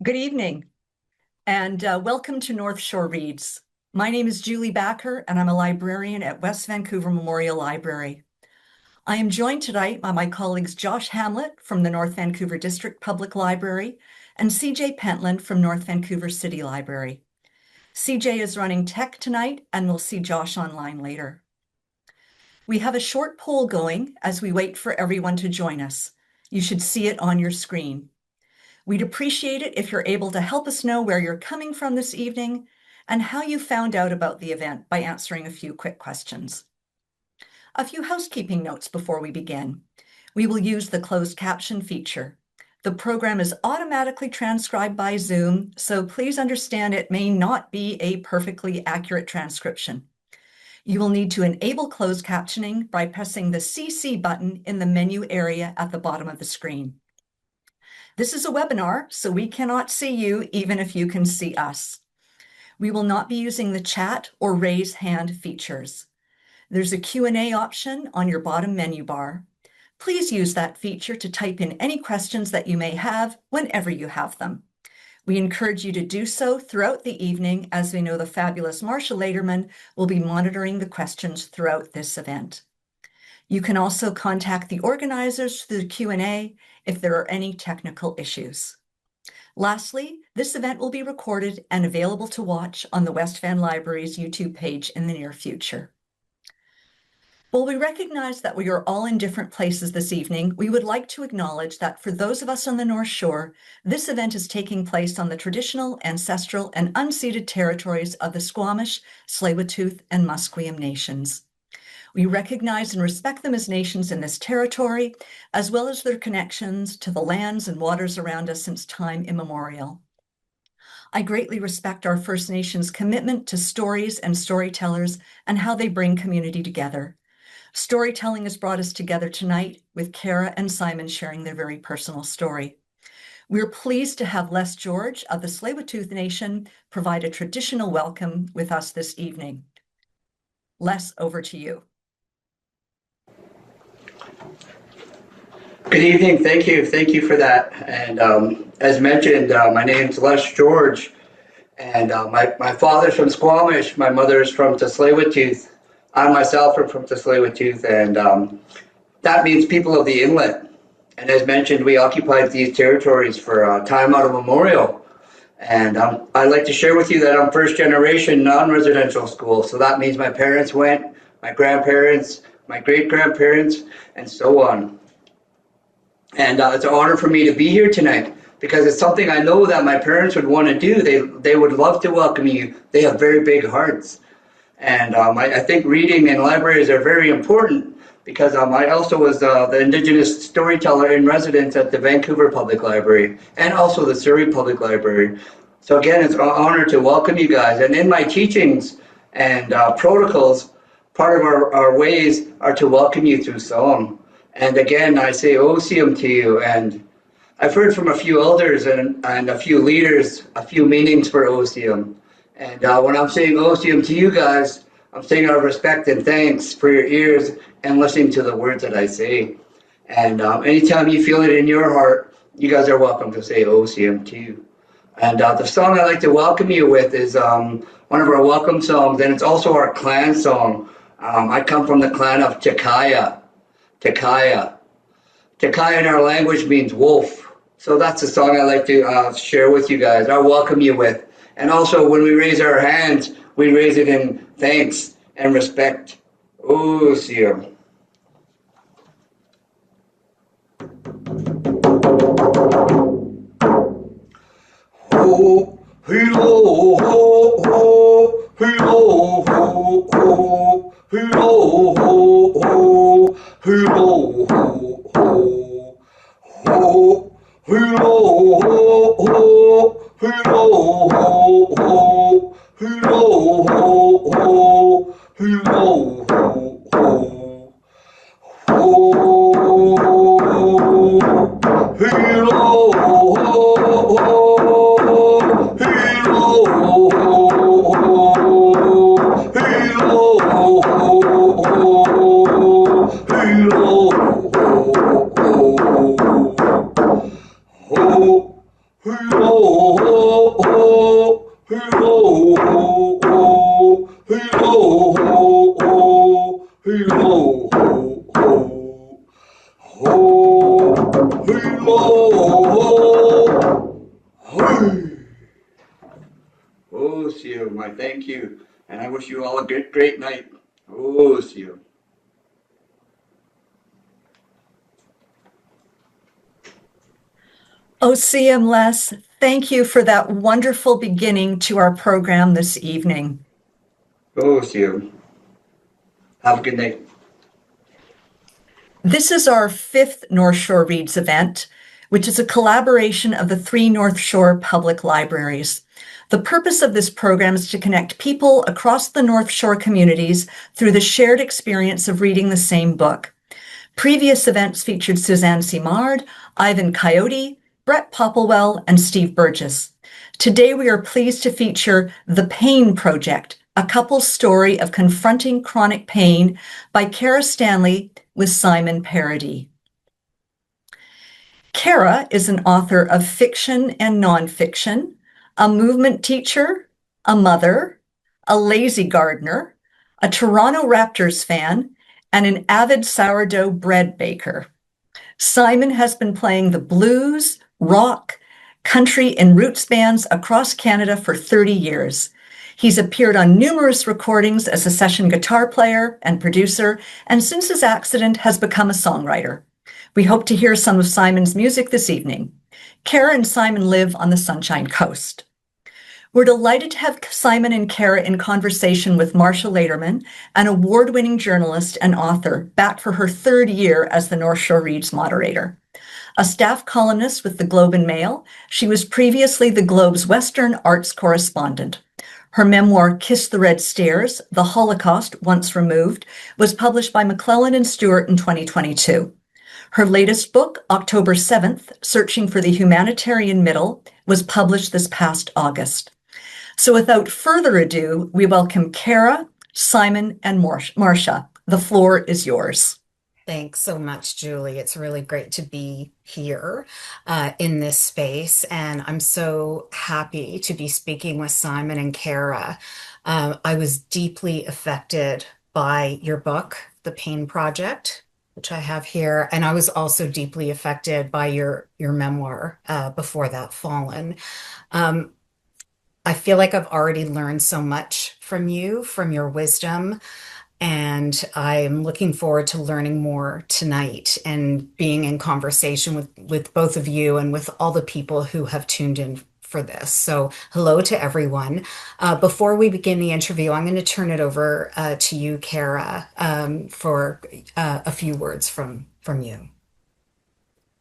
Good evening, and welcome to North Shore Reads. My name is Julie Backer, and I'm a librarian at West Vancouver Memorial Library. I am joined tonight by my colleagues Josh Hamlet from the North Vancouver District Public Library and CJ Pentland from North Vancouver City Library. CJ is running tech tonight, and we'll see Josh online later. We have a short poll going as we wait for everyone to join us. You should see it on your screen. We'd appreciate it if you're able to help us know where you're coming from this evening and how you found out about the event by answering a few quick questions. A few housekeeping notes before we begin. We will use the closed caption feature. The program is automatically transcribed by Zoom, so please understand it may not be a perfectly accurate transcription. You will need to enable closed captioning by pressing the CC button in the menu area at the bottom of the screen. This is a webinar, so we cannot see you even if you can see us. We will not be using the chat or raise hand features. There's a Q&A option on your bottom menu bar. Please use that feature to type in any questions that you may have whenever you have them. We encourage you to do so throughout the evening, as we know the fabulous Marsha Lederman will be monitoring the questions throughout this event. You can also contact the organizers through the Q&A if there are any technical issues. Lastly, this event will be recorded and available to watch on the West Van Library's YouTube page in the near future. While we recognize that we are all in different places this evening, we would like to acknowledge that for those of us on the North Shore, this event is taking place on the traditional, ancestral, and unceded territories of the Squamish, Tsleil-Waututh, and Musqueam nations. We recognize and respect them as nations in this territory, as well as their connections to the lands and waters around us since time immemorial. I greatly respect our First Nations commitment to stories and storytellers and how they bring community together. Storytelling has brought us together tonight with Kara and Simon sharing their very personal story. We're pleased to have Les George of the Tsleil-Waututh Nation provide a traditional welcome with us this evening. Les, over to you. Good evening. Thank you. Thank you for that. And as mentioned, my name's Les George, and my father's from Squamish. My mother is from Tsleil-Waututh. I myself am from Tsleil-Waututh, and that means people of the inlet. And as mentioned, we occupied these territories for time out of memorial. And I'd like to share with you that I'm first generation non-residential school. So that means my parents went, my grandparents, my great-grandparents, and so on. And it's an honor for me to be here tonight because it's something I know that my parents would want to do. They would love to welcome you. They have very big hearts. And I think reading and libraries are very important because I also was the Indigenous storyteller in residence at the Vancouver Public Library and also the Surrey Public Library. So again, it's an honor to welcome you guys. And in my teachings and protocols, part of our ways are to welcome you through song. And again, I say Osium to you, and I've heard from a few elders and a few leaders, a few meanings for Osium. And when I'm saying Osium to you guys, I'm saying our respect and thanks for your ears and listening to the words that I say. And anytime you feel it in your heart, you guys are welcome to say Osium too. And the song I'd like to welcome you with is one of our welcome songs, and it's also our clan song. I come from the clan of Tekaya. Tekaya. Tekaya in our language means wolf. So that's the song I'd like to share with you guys. I welcome you with. And also when we raise our hands, we raise it in thanks and respect. Osium. Ho, hilo, ho, ho, hilo, ho, ho, hilo, ho, ho, hilo, ho, ho, ho, hilo, ho, ho, hilo, ho, ho, hilo, ho, ho, hilo, ho, ho, ho, hilo, ho, ho, Hey ho ho ho, hey ho ho ho, ho, hey ho ho, hey. Oh, see you, my thank you, and I wish you all a great night. Oh, see you. OCM Les, thank you for that wonderful beginning to our program this evening. Oh, see you. Have a good night. This is our fifth North Shore Reads event, which is a collaboration of the three North Shore public libraries. The purpose of this program is to connect people across the North Shore communities through the shared experience of reading the same book. Previous events featured Suzanne Simard, Ivan Coyote, Brett Popplewell, and Steve Burgess. Today, we are pleased to feature The Pain Project, a couple's story of confronting chronic pain by Kara Stanley with Simon Paradis. Kara is an author of fiction and nonfiction, a movement teacher, a mother, a lazy gardener, a Toronto Raptors fan, and an avid sourdough bread baker. Simon has been playing the blues, rock, country, and roots bands across Canada for 30 years. He's appeared on numerous recordings as a session guitar player and producer, and since his accident has become a songwriter. We hope to hear some of Simon's music this evening. Kara and Simon live on the Sunshine Coast. We're delighted to have Simon and Kara in conversation with Marsha Lederman, an award-winning journalist and author, back for her third year as the North Shore Reads moderator. A staff columnist with the Globe and Mail, she was previously the Globe's Western arts correspondent. Her memoir, Kiss the Red Stairs, The Holocaust Once Removed, was published by McClellan and Stewart in 2022. Her latest book, October 7th, Searching for the Humanitarian Middle, was published this past August. So without further ado, we welcome Kara, Simon, and Marsha. The floor is yours. Thanks so much, Julie. It's really great to be here in this space, and I'm so happy to be speaking with Simon and Kara. I was deeply affected by your book, The Pain Project, which I have here, and I was also deeply affected by your memoir, Before That Fallen. I feel like I've already learned so much from you, from your wisdom, and I'm looking forward to learning more tonight and being in conversation with both of you and with all the people who have tuned in for this. So hello to everyone. Before we begin the interview, I'm going to turn it over to you, Kara, for a few words from you.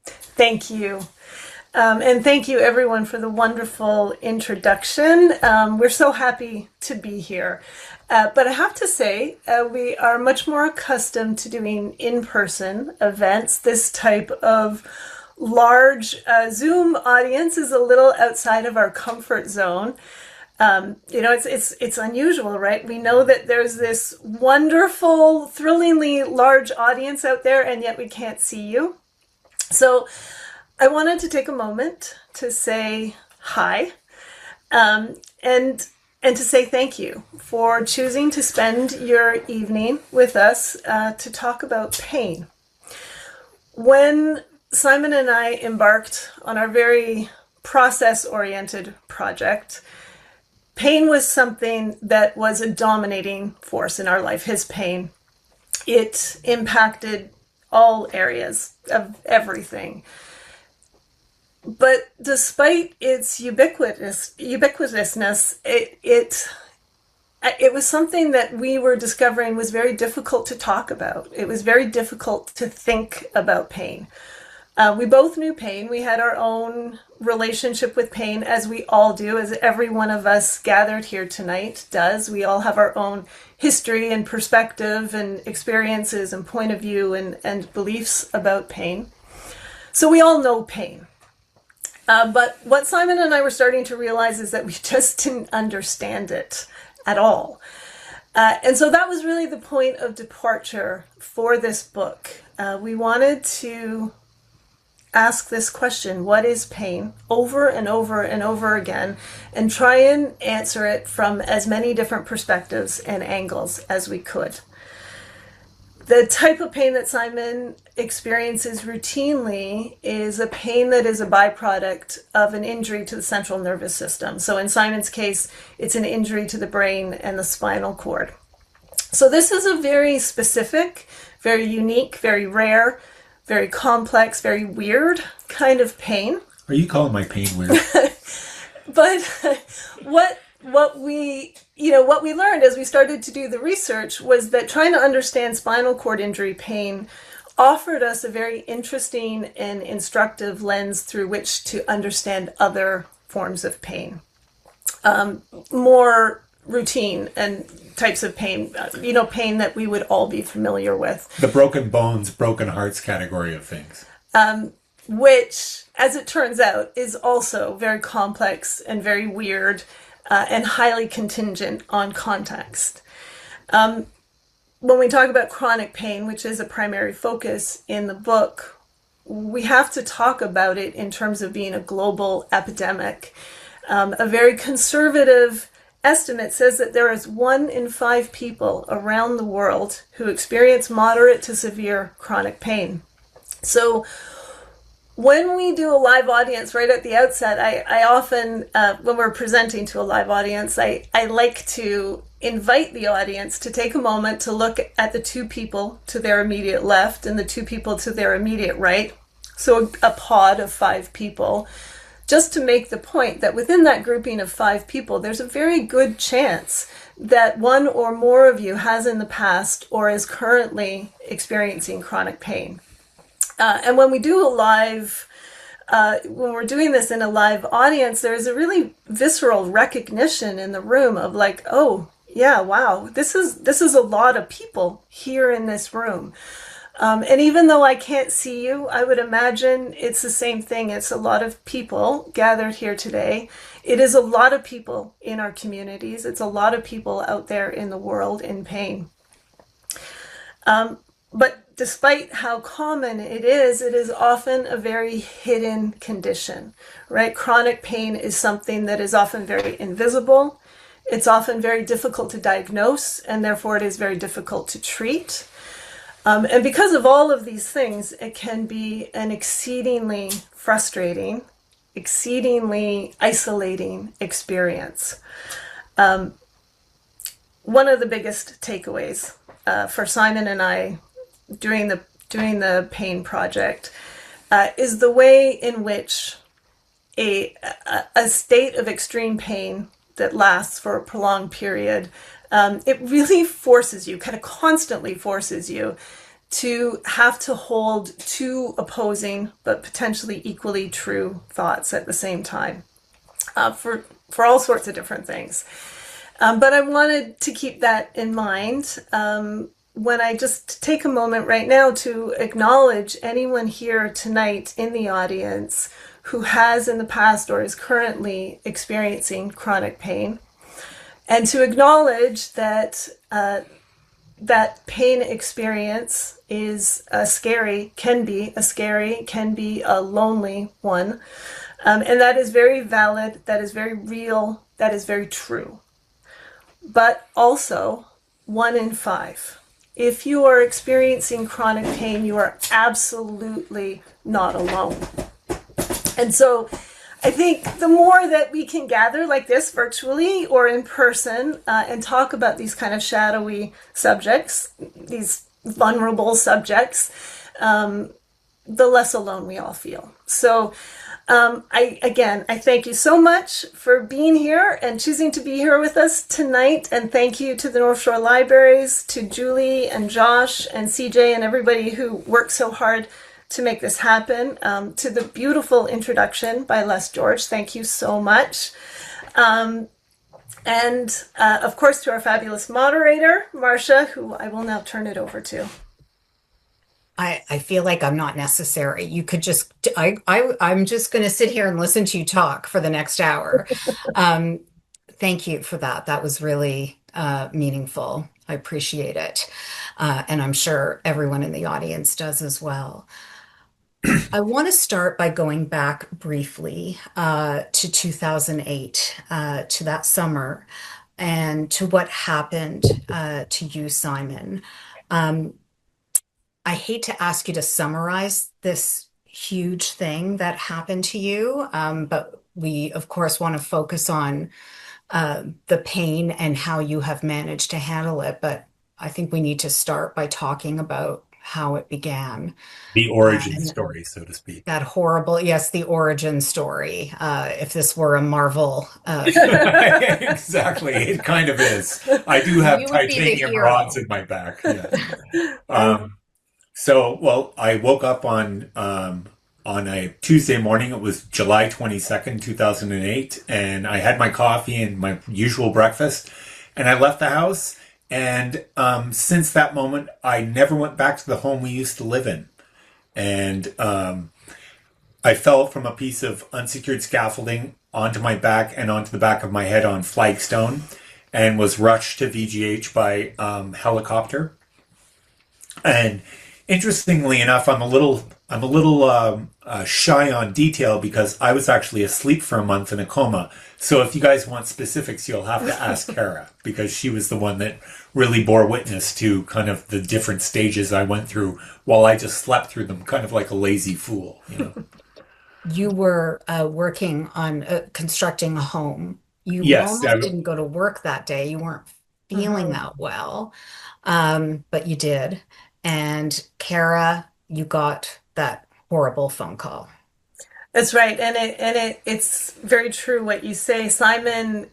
Thank you. And thank you, everyone, for the wonderful introduction. We're so happy to be here. But I have to say, we are much more accustomed to doing in-person events. This type of large Zoom audience is a little outside of our comfort zone. It's unusual, right? We know that there's this wonderful, thrillingly large audience out there, and yet we can't see you. So I wanted to take a moment to say hi, and to say thank you for choosing to spend your evening with us to talk about pain. When Simon and I embarked on our very process-oriented project, pain was something that was a dominating force in our life. His pain, it impacted all areas of everything. But despite its ubiquitousness, it was something that we were discovering was very difficult to talk about. It was very difficult to think about pain. We both knew pain. We had our own relationship with pain, as we all do, as every one of us gathered here tonight does. We all have our own history and perspective and experiences and point of view and beliefs about pain. So we all know pain. But what Simon and I were starting to realize is that we just didn't understand it at all. And so that was really the point of departure for this book. We wanted to ask this question, what is pain, over and over and over again, and try and answer it from as many different perspectives and angles as we could. The type of pain that Simon experiences routinely is a pain that is a byproduct of an injury to the central nervous system. So in Simon's case, it's an injury to the brain and the spinal cord. So this is a very specific, very unique, very rare, very complex, very weird kind of pain. Are you calling my pain weird? But what we learned as we started to do the research was that trying to understand spinal cord injury pain offered us a very interesting and instructive lens through which to understand other forms of pain. More routine and types of pain, pain that we would all be familiar with. The broken bones, broken hearts category of things. Which, as it turns out, is also very complex and very weird and highly contingent on context. When we talk about chronic pain, which is a primary focus in the book, we have to talk about it in terms of being a global epidemic. A very conservative estimate says that there is 1 in 5 people around the world who experience moderate to severe chronic pain. So when we do a live audience right at the outset, I often, when we're presenting to a live audience, I like to invite the audience to take a moment to look at the 2 people to their immediate left and the 2 people to their immediate right. So a pod of 5 people, just to make the point that within that grouping of 5 people, there's a very good chance that one or more of you has in the past or is currently experiencing chronic pain. And when we do when we're doing this in a live audience, there's a really visceral recognition in the room of like, oh yeah, wow, this is a lot of people here in this room. And even though I can't see you, I would imagine it's the same thing. It's a lot of people gathered here today. It is a lot of people in our communities. It's a lot of people out there in the world in pain. But despite how common it is often a very hidden condition, right? Chronic pain is something that is often very invisible. It's often very difficult to diagnose, and therefore it is very difficult to treat. And because of all of these things, it can be an exceedingly frustrating, exceedingly isolating experience. One of the biggest takeaways for Simon and I during the pain project is the way in which a state of extreme pain that lasts for a prolonged period, it really forces you, kind of constantly forces you to have to hold 2 opposing but potentially equally true thoughts at the same time for all sorts of different things. But I wanted to keep that in mind when I just take a moment right now to acknowledge anyone here tonight in the audience who has in the past or is currently experiencing chronic pain, and to acknowledge that that pain experience is can be a lonely one, and that is very valid, that is very real, that is very true. But also, 1 in 5. If you are experiencing chronic pain, you are absolutely not alone. And so I think the more that we can gather like this virtually or in person and talk about these kind of shadowy subjects, these vulnerable subjects, the less alone we all feel. So I thank you so much for being here and choosing to be here with us tonight. And thank you to the North Shore Libraries, to Julie and Josh and CJ and everybody who worked so hard to make this happen, to the beautiful introduction by Les George. Thank you so much. And of course, to our fabulous moderator, Marsha, who I will now turn it over to. I feel like I'm not necessary. You could just, I'm just going to sit here and listen to you talk for the next hour. Thank you for that. That was really meaningful. I appreciate it. And I'm sure everyone in the audience does as well. I want to start by going back briefly to 2008, to that summer, and to what happened to you, Simon. Um, I hate to ask you to summarize this huge thing that happened to you, but we, of course, want to focus on the pain and how you have managed to handle it. But I think we need to start by talking about how it began. The origin And story, so to speak. that horrible, yes, the origin story. If this were a Marvel Exactly. It kind of is. I do have you would be the titanium rods hero. in my back. Yes. Well, I woke up on a Tuesday morning. It was July 22nd, 2008, and I had my coffee and my usual breakfast, and I left the house. And since that moment, I never went back to the home we used to live in. And I fell from a piece of unsecured scaffolding onto my back and onto the back of my head on flagstone, and was rushed to VGH by helicopter. And interestingly enough, I'm a little shy on detail because I was actually asleep for a month in a coma. So if you guys want specifics, you'll have to ask Kara, because she was the one that really bore witness to kind of the different stages I went through while I just slept through them, kind of like a lazy fool, you know. You were working on constructing a home. You Yes, almost didn't go to work that day. You weren't feeling that well, but you did. And Kara, you got that horrible phone call. That's right, it's very true what you say. Simon,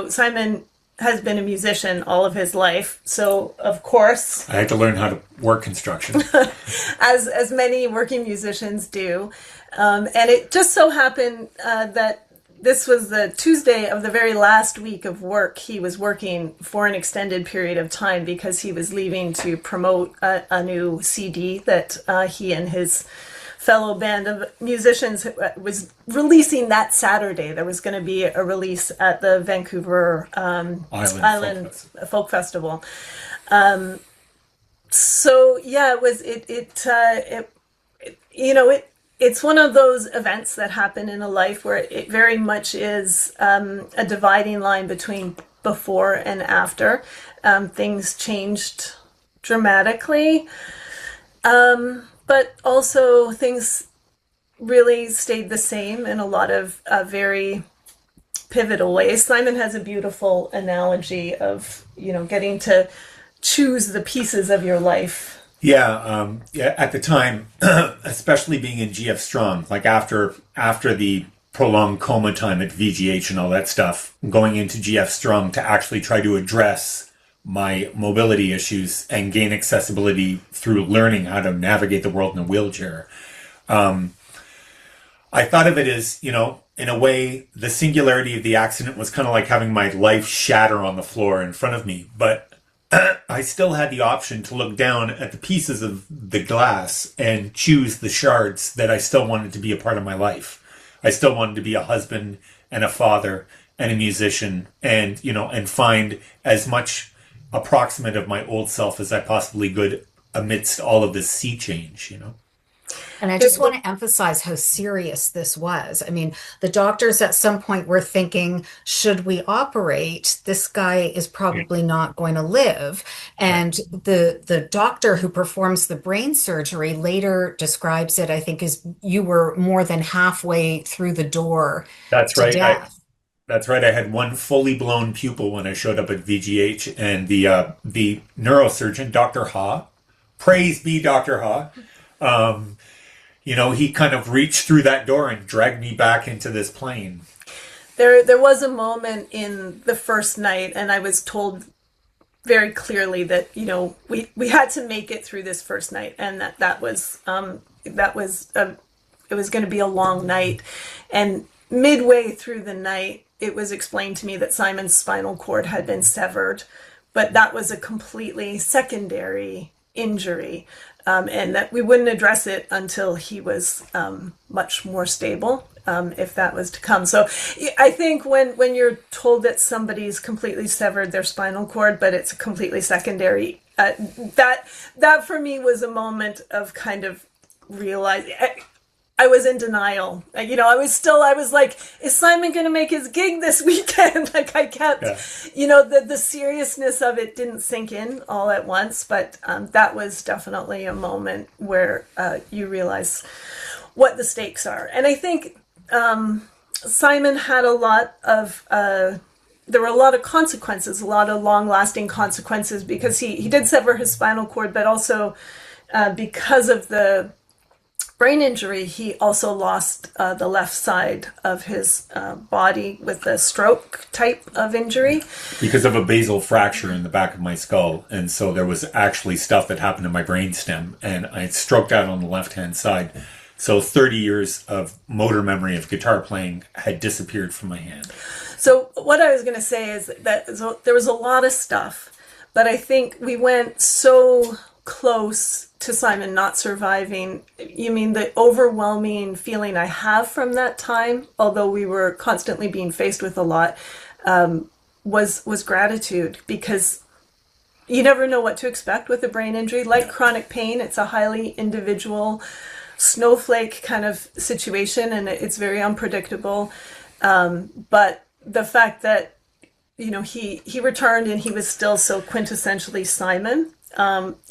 Simon has been a musician all of his life, so of course, I had to learn how to work construction. as many working musicians do, and it just so happened that this was the Tuesday of the very last week of work. He was working for an extended period of time because he was leaving to promote a new CD that he and his fellow band of musicians was releasing that Saturday. There was going to be a release at the Vancouver Island Folk Festival. So yeah, it's one of those events that happen in a life where it very much is a dividing line between before and after. Things changed dramatically. But also things really stayed the same in a lot of very pivotal ways. Simon has a beautiful analogy of, getting to choose the pieces of your life. Yeah, at the time, especially being in GF Strong, like after the prolonged coma time at VGH and all that stuff, going into GF Strong to actually try to address my mobility issues and gain accessibility through learning how to navigate the world in a wheelchair. I thought of it as, in a way, the singularity of the accident was kind of like having my life shatter on the floor in front of me. But I still had the option to look down at the pieces of the glass and choose the shards that I still wanted to be a part of my life. I still wanted to be a husband and a father and a musician, and, and find as much approximate of my old self as I possibly could amidst all of this sea change, And I just want to emphasize how serious this was. I mean, the doctors at some point were thinking, should we operate? This guy is probably not going to live. And the doctor who performs the brain surgery later describes it, I think, as you were more than halfway through the door That's to right. death. That's right. I had one fully blown pupil when I showed up at VGH, and the neurosurgeon, Dr. Ha, praise be Dr. Ha, he kind of reached through that door and dragged me back into this plane. There was a moment in the first night, and I was told very clearly that we had to make it through this first night, and it was going to be a long night. And midway through the night, it was explained to me that Simon's spinal cord had been severed, but that was a completely secondary injury, and that we wouldn't address it until he was much more stable, if that was to come. So I think when you're told that somebody's completely severed their spinal cord, but it's completely secondary, that for me was a moment of kind of realize. I was in denial. I was like, is Simon going to make his gig this weekend? Like I kept, the seriousness of it didn't sink in all at once, but that was definitely a moment where you realize what the stakes are. And I think Simon had a lot of, there were a lot of consequences, a lot of long-lasting consequences, because he did sever his spinal cord, but also because of the brain injury, he also lost the left side of his body with a stroke type of injury. Because of a basal fracture in the back of my skull. And so there was actually stuff that happened in my brainstem, and I stroked out on the left-hand side. So 30 years of motor memory of guitar playing had disappeared from my hand. So what I was going to say is that there was a lot of stuff, but I think we went so close to Simon not surviving. You mean the overwhelming feeling I have from that time, although we were constantly being faced with a lot, was gratitude, because you never know what to expect with a brain injury. Like chronic pain, it's a highly individual snowflake kind of situation, and it's very unpredictable. But the fact that, he returned and he was still so quintessentially Simon,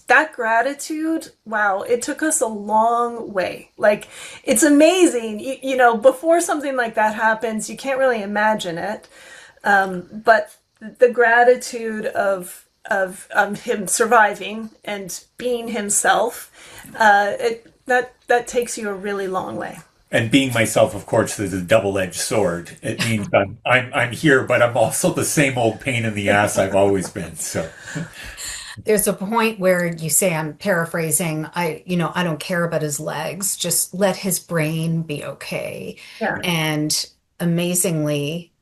that gratitude, wow, it took us a long way. Like, it's amazing. Before something like that happens, you can't really imagine it. But the gratitude of him surviving and being himself, that takes you a really long way. And being myself, of course, is a double-edged sword. It means I'm here, but I'm also the same old pain in the ass I've always been. So There's a point where you say, I'm paraphrasing, I don't care about his legs, just let his brain be okay. Yeah. And amazingly,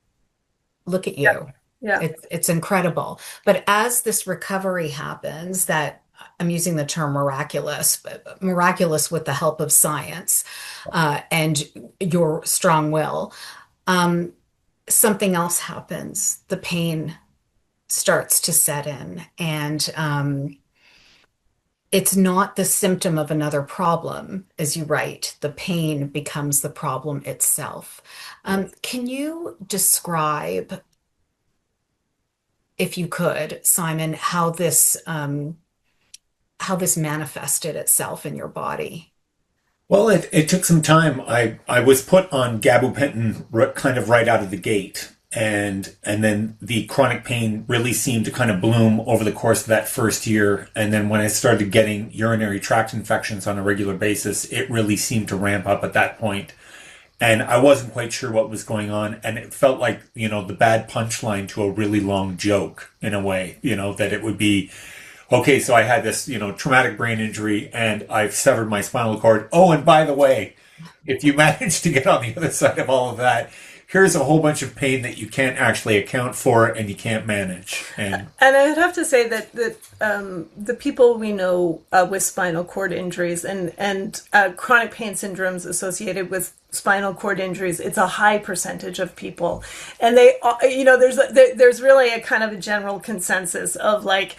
look at you. Yeah. It's incredible. But as this recovery happens, that I'm using the term miraculous, but miraculous with the help of science and your strong will, something else happens. The pain starts to set in, and it's not the symptom of another problem, as you write. The pain becomes the problem itself. Can you describe, if you could, Simon, how this manifested itself in your body? Well, it took some time. I was put on gabapentin kind of right out of the gate. And then the chronic pain really seemed to kind of bloom over the course of that first year. And then when I started getting urinary tract infections on a regular basis, it really seemed to ramp up at that point. And I wasn't quite sure what was going on. And it felt like, the bad punchline to a really long joke in a way, that it would be, okay, so I had this, traumatic brain injury and I've severed my spinal cord. Oh, and by the way, if you manage to get on the other side of all of that, here's a whole bunch of pain that you can't actually account for and you can't manage. And I'd have to say that the people we know with spinal cord injuries and chronic pain syndromes associated with spinal cord injuries, it's a high percentage of people. And they, there's really a kind of a general consensus of like,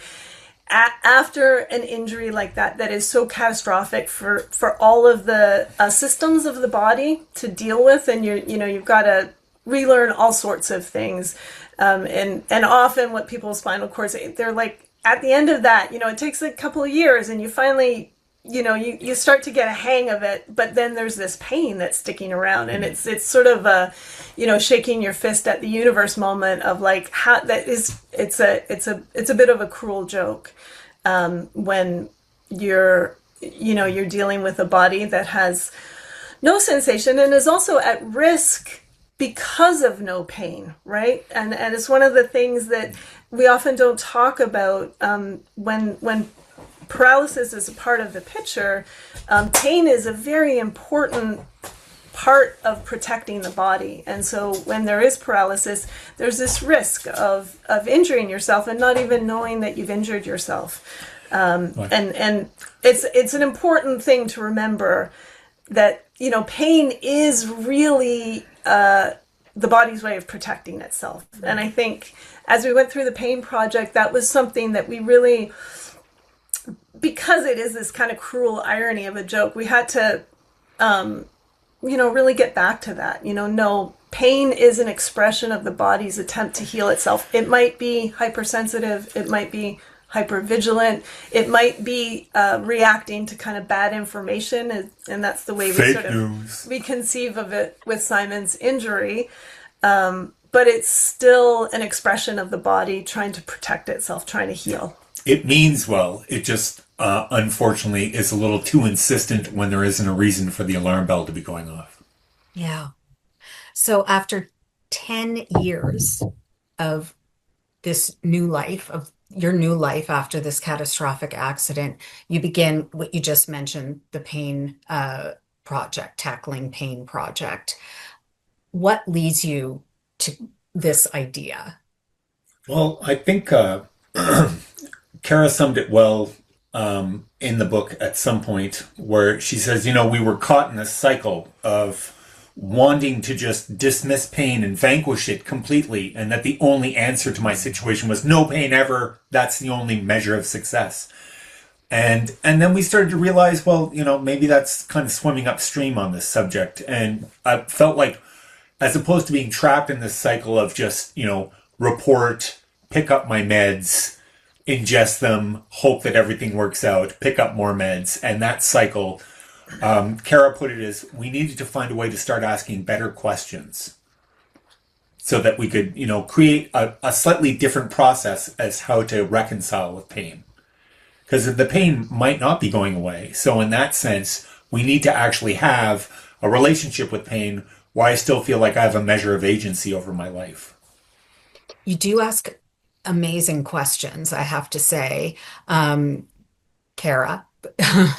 after an injury like that is so catastrophic for all of the systems of the body to deal with, and you've got to relearn all sorts of things, and often what people's spinal cords, they're like at the end of that, it takes a couple of years, and you finally, you start to get a hang of it, but then there's this pain that's sticking around, and it's sort of a, shaking your fist at the universe moment of like how that is. It's a bit of a cruel joke when you're dealing with a body that has no sensation and is also at risk because of no pain, right? And it's one of the things that we often don't talk about when paralysis is a part of the picture. Pain is a very important part of protecting the body, and so when there is paralysis, there's this risk of injuring yourself and not even knowing that you've injured yourself. Right. And it's an important thing to remember that pain is really the body's way of protecting itself. And I think as we went through the pain project, that was something that we really because it is this kind of cruel irony of a joke, we had to, really get back to that. No, pain is an expression of the body's attempt to heal itself. It might be hypersensitive, it might be hypervigilant, it might be reacting to kind of bad information, and that's the way we conceive of it with Simon's injury. But it's still an expression of the body trying to protect itself, trying to heal. It means well. It just, unfortunately, is a little too insistent when there isn't a reason for the alarm bell to be going off. Yeah. So after 10 years of this new life, of your new life after this catastrophic accident, you begin what you just mentioned, the pain project, tackling pain project. What leads you to this idea? Well, I think Kara summed it well in the book at some point, where she says, we were caught in a cycle of wanting to just dismiss pain and vanquish it completely, and that the only answer to my situation was no pain ever. That's the only measure of success. And then we started to realize, well, maybe that's kind of swimming upstream on this subject. And I felt like, as opposed to being trapped in this cycle of just, report, pick up my meds, ingest them, hope that everything works out, pick up more meds, and that cycle, Kara put it as, we needed to find a way to start asking better questions so that we could, create a slightly different process as how to reconcile with pain. Because the pain might not be going away. So in that sense, we need to actually have a relationship with pain where I still feel like I have a measure of agency over my life. You do ask amazing questions, I have to say, Kara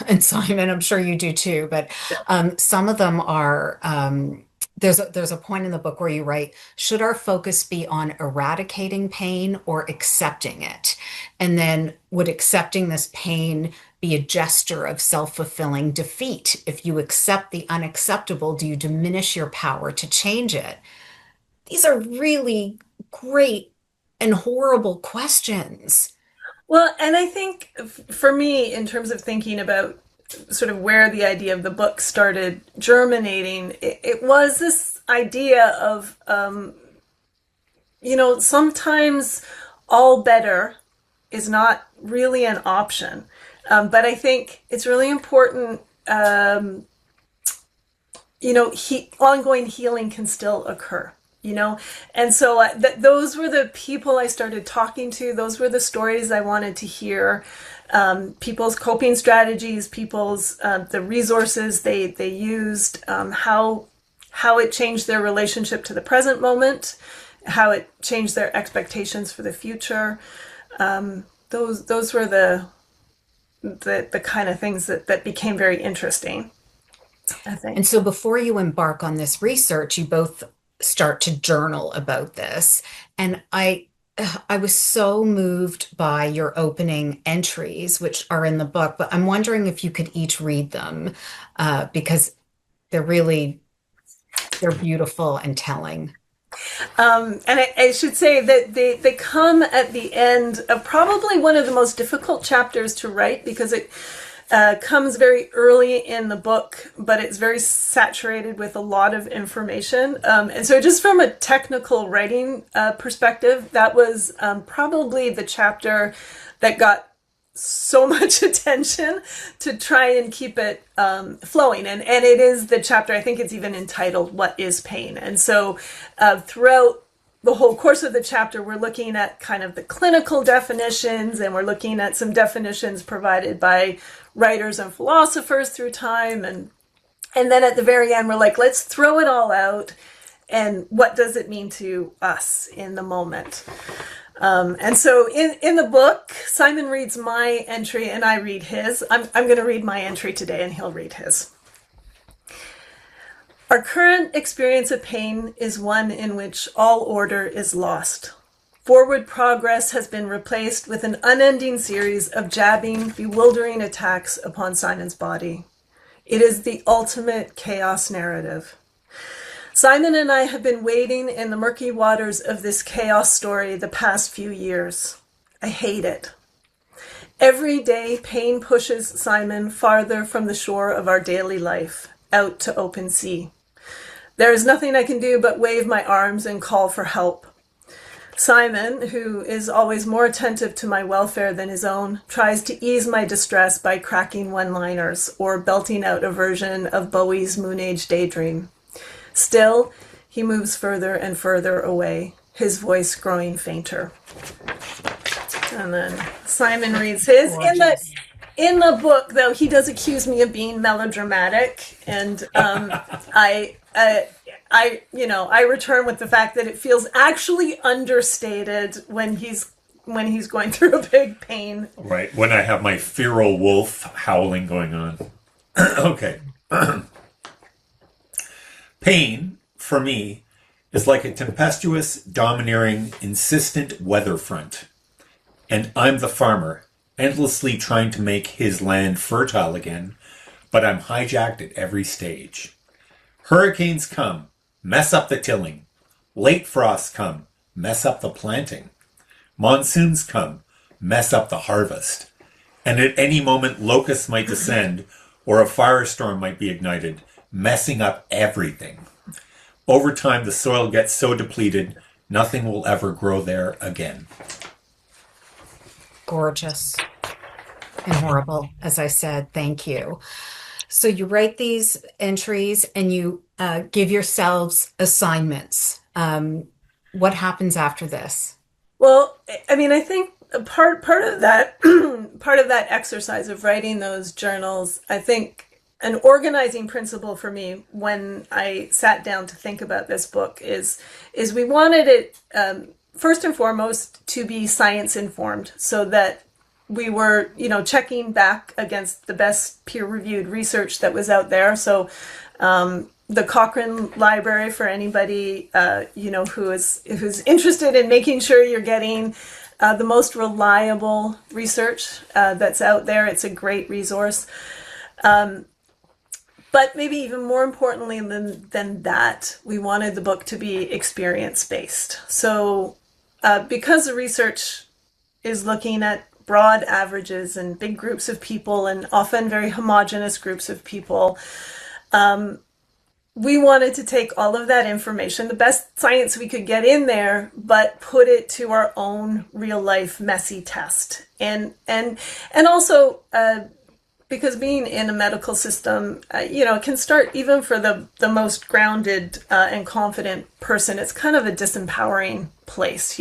and Simon. I'm sure you do too, but some of them are. There's a point in the book where you write, should our focus be on eradicating pain or accepting it? And then would accepting this pain be a gesture of self-fulfilling defeat? If you accept the unacceptable, do you diminish your power to change it? These are really great and horrible questions. Well, and I think for me, in terms of thinking about sort of where the idea of the book started germinating, it was this idea of, sometimes all better is not really an option. But I think it's really important, ongoing healing can still occur. And so those were the people I started talking to. Those were the stories I wanted to hear. People's coping strategies, people's the resources they used, how it changed their relationship to the present moment, how it changed their expectations for the future. Those were the kind of things that became very interesting, I think. And so before you embark on this research, you both start to journal about this. And I was so moved by your opening entries, which are in the book, but I'm wondering if you could each read them because they're beautiful and telling. And I should say that they come at the end of probably one of the most difficult chapters to write, because it comes very early in the book, but it's very saturated with a lot of information. And so just from a technical writing perspective, that was probably the chapter that got so much attention to try and keep it flowing. And it is the chapter, I think it's even entitled, What is Pain? And so throughout the whole course of the chapter, we're looking at kind of the clinical definitions, and we're looking at some definitions provided by writers and philosophers through time. And then at the very end, we're like, let's throw it all out. And what does it mean to us in the moment? And so in the book, Simon reads my entry and I read his. I'm going to read my entry today and he'll read his. Our current experience of pain is one in which all order is lost. Forward progress has been replaced with an unending series of jabbing, bewildering attacks upon Simon's body. It is the ultimate chaos narrative. Simon and I have been wading in the murky waters of this chaos story the past few years. I hate it. Every day, pain pushes Simon farther from the shore of our daily life, out to open sea. There is nothing I can do but wave my arms and call for help. Simon, who is always more attentive to my welfare than his own, tries to ease my distress by cracking one-liners or belting out a version of Bowie's Moon Age Daydream. Still, he moves further and further away, his voice growing fainter. And then Simon reads his. In the book, though, he does accuse me of being melodramatic, and I return with the fact that it feels actually understated when he's going through a big pain. Right, when I have my feral wolf howling going on. Okay. Pain, for me, is like a tempestuous, domineering, insistent weather front. And I'm the farmer, endlessly trying to make his land fertile again, but I'm hijacked at every stage. Hurricanes come, mess up the tilling. Late frosts come, mess up the planting. Monsoons come, mess up the harvest. And at any moment, locusts might descend, or a firestorm might be ignited, messing up everything. Over time, the soil gets so depleted, nothing will ever grow there again. Gorgeous and horrible, as I said. Thank you. So you write these entries and you give yourselves assignments. What happens after this? Well, I mean, I think part of that part of that exercise of writing those journals, I think an organizing principle for me when I sat down to think about this book is we wanted it first and foremost to be science informed, so that we were, checking back against the best peer-reviewed research that was out there. So the Cochrane Library, for anybody who's interested in making sure you're getting the most reliable research that's out there, it's a great resource. But maybe even more importantly than that, we wanted the book to be experience-based. So because the research is looking at broad averages and big groups of people and often very homogeneous groups of people, we wanted to take all of that information, the best science we could get in there, but put it to our own real life messy test. And also, because being in a medical system, it can start even for the most grounded and confident person. It's kind of a disempowering place,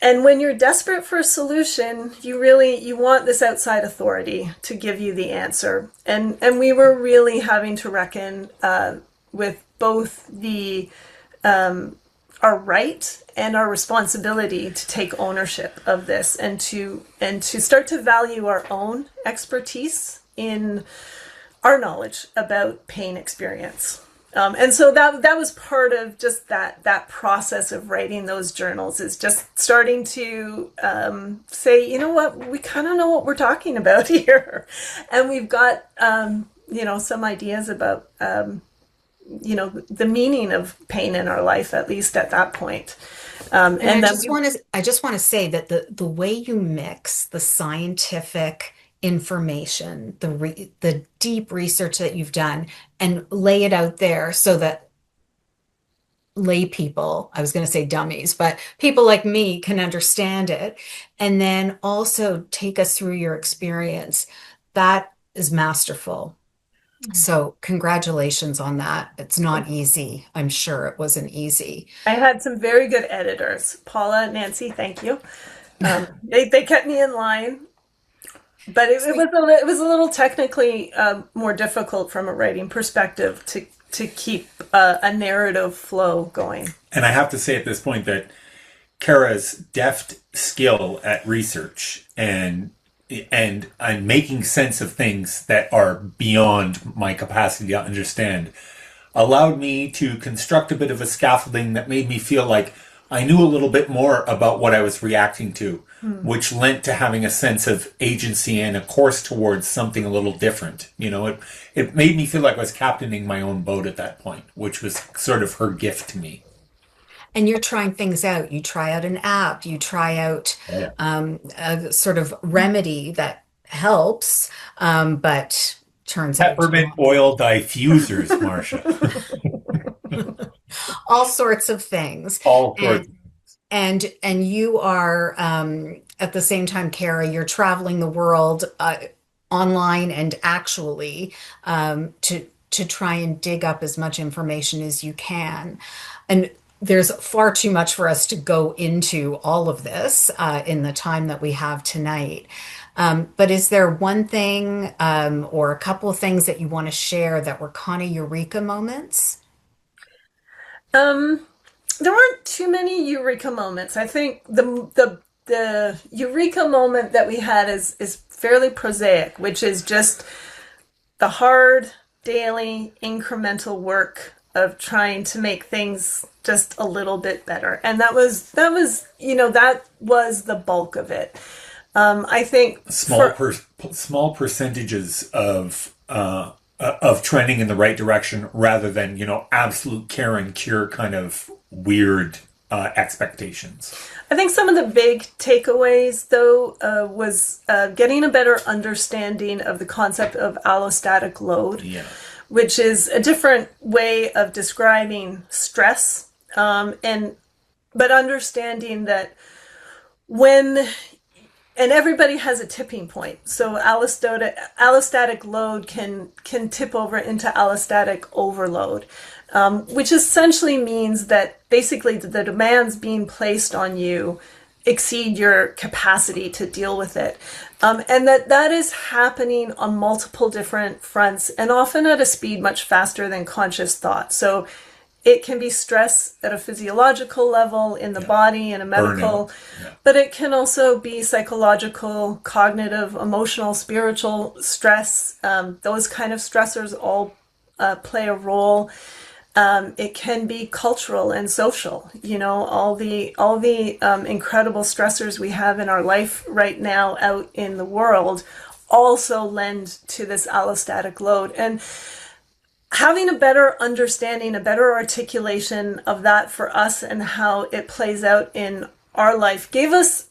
and when you're desperate for a solution, you want this outside authority to give you the answer. And we were really having to reckon with both our right and our responsibility to take ownership of this and to start to value our own expertise in our knowledge about pain experience. And so that was part of just that process of writing those journals, is just starting to say, you know what, we kind of know what we're talking about here. And we've got, some ideas about, the meaning of pain in our life, at least at that point. And I just want to say that the way you mix the scientific information, the deep research that you've done, and lay it out there so that lay people, I was going to say dummies, but people like me can understand it, and then also take us through your experience. That is masterful. So congratulations on that. It's not easy. I'm sure it wasn't easy. I had some very good editors. Paula, Nancy, thank you. They kept me in line. But it was a little technically more difficult from a writing perspective to keep a narrative flow going. And I have to say at this point that Kara's deft skill at research and making sense of things that are beyond my capacity to understand allowed me to construct a bit of a scaffolding that made me feel like I knew a little bit more about what I was reacting to, which lent to having a sense of agency and a course towards something a little different. It made me feel like I was captaining my own boat at that point, which was sort of her gift to me. and you're trying things out. You try out an app, you try out Yeah. a sort of remedy that helps, but turns out to Peppermint not. oil diffusers, Marsha. All sorts of things. All And sorts. and you are at the same time, Kara, you're traveling the world online and actually to try and dig up as much information as you can. And there's far too much for us to go into all of this in the time that we have tonight. But is there one thing or a couple of things that you want to share that were kind of eureka moments? Um, there weren't too many eureka moments. I think the eureka moment that we had is fairly prosaic, which is just the hard daily incremental work of trying to make things just a little bit better. And that was the bulk of it. I think Small percentages of trending in the right direction rather than absolute care and cure kind of weird expectations. I think some of the big takeaways, though, was getting a better understanding of the concept of allostatic load, Yeah. which is a different way of describing stress, but understanding that when and everybody has a tipping point. So allostatic load can tip over into allostatic overload, which essentially means that basically the demands being placed on you exceed your capacity to deal with it. And that is happening on multiple different fronts and often at a speed much faster than conscious thought. So it can be stress at a physiological level in the body and a medical, but it can also be psychological, cognitive, emotional, spiritual stress. Those kind of stressors all play a role. It can be cultural and social. All the incredible stressors we have in our life right now out in the world also lend to this allostatic load. And having a better understanding, a better articulation of that for us and how it plays out in our life gave us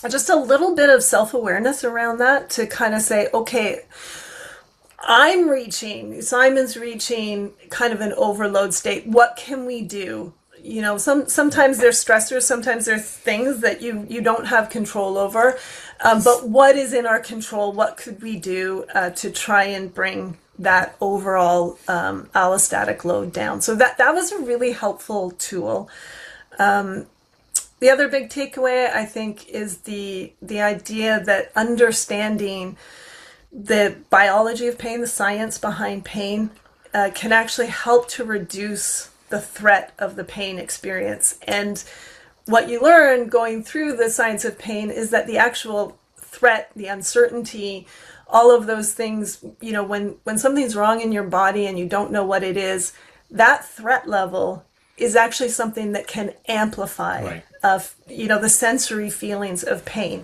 just a little bit of self-awareness around that to kind of say, okay, Simon's reaching kind of an overload state. What can we do? Sometimes there's stressors, sometimes there's things that you don't have control over. But what is in our control? What could we do to try and bring that overall allostatic load down? So that was a really helpful tool. The other big takeaway, I think, is the idea that understanding the biology of pain, the science behind pain, can actually help to reduce the threat of the pain experience. And what you learn going through the science of pain is that the actual threat, the uncertainty, all of those things, when something's wrong in your body and you don't know what it is, that threat level is actually something that can amplify the sensory feelings of pain.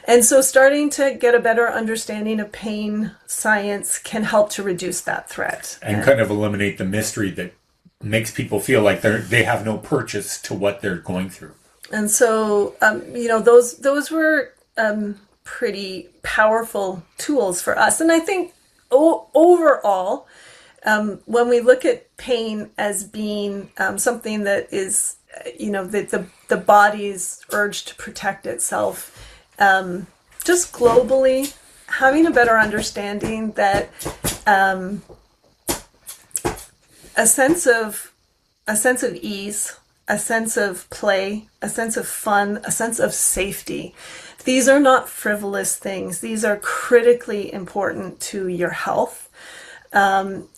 And so starting to get a better understanding of pain science can help to reduce that threat. And kind of eliminate the mystery that makes people feel like they have no purchase to what they're going through. And so, those were pretty powerful tools for us. And I think overall, when we look at pain as being something that is, the body's urge to protect itself, just globally, having a better understanding that a sense of ease, a sense of play, a sense of fun, a sense of safety. These are not frivolous things. These are critically important to your health. And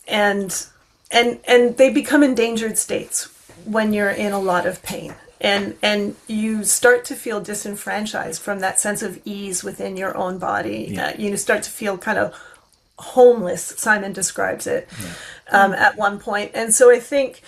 they become endangered states when you're in a lot of pain. And you start to feel disenfranchised from that sense of ease within your own body. Yeah. You start to feel kind of homeless, Simon describes it, at one point. And so I think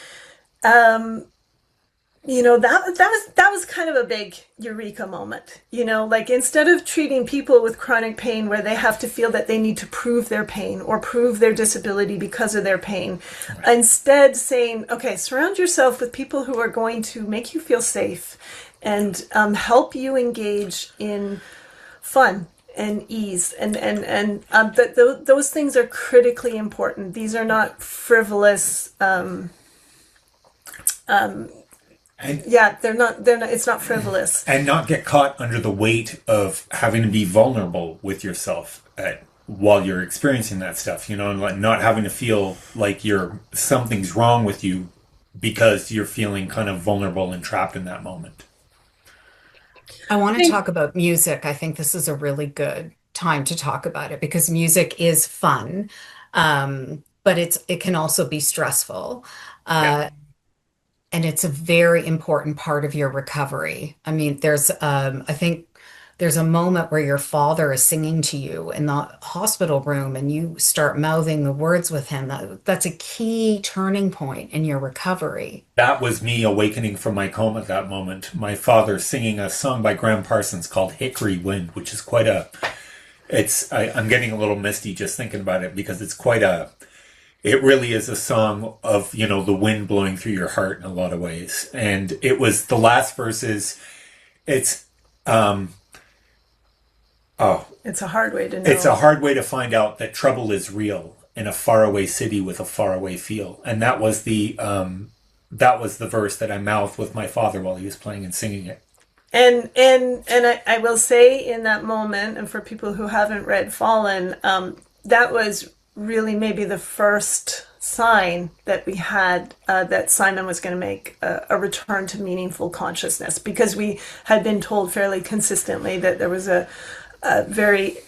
that was kind of a big eureka moment. Like, instead of treating people with chronic pain where they have to feel that they need to prove their pain or prove their disability because of their pain, instead saying, okay, surround yourself with people who are going to make you feel safe and help you engage in fun and ease, and those things are critically important. These are not frivolous. They're not. It's not frivolous. And not get caught under the weight of having to be vulnerable with yourself while you're experiencing that stuff, and like not having to feel like something's wrong with you because you're feeling kind of vulnerable and trapped in that moment. I want to talk about music. I think this is a really good time to talk about it because music is fun, but it can also be stressful. Yeah. And it's a very important part of your recovery. I mean, I think there's a moment where your father is singing to you in the hospital room and you start mouthing the words with him. That's a key turning point in your recovery. That was me awakening from my coma at that moment. My father singing a song by Graham Parsons called Hickory Wind, which is I'm getting a little misty just thinking about it because it really is a song of, the wind blowing through your heart in a lot of ways. And it was the last verses. It's a hard way to know. It's a hard way to find out that trouble is real in a faraway city with a faraway feel. And that was the verse that I mouthed with my father while he was playing and singing it. And I will say in that moment, and for people who haven't read Fallen, that was really maybe the first sign that we had that Simon was going to make a return to meaningful consciousness, because we had been told fairly consistently that there was a very,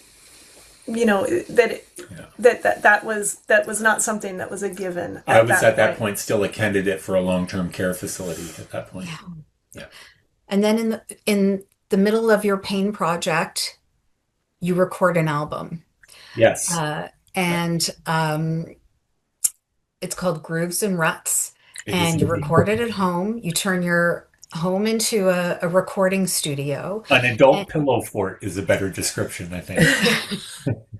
that was not something that was a given. I was at that point still a candidate for a long-term care facility at that point. Yeah. And then in the middle of your pain project, you record an album. Yes. And it's called Grooves and Ruts. And you record it at home. You turn your home into a recording studio. An adult pillow fort is a better description, I think.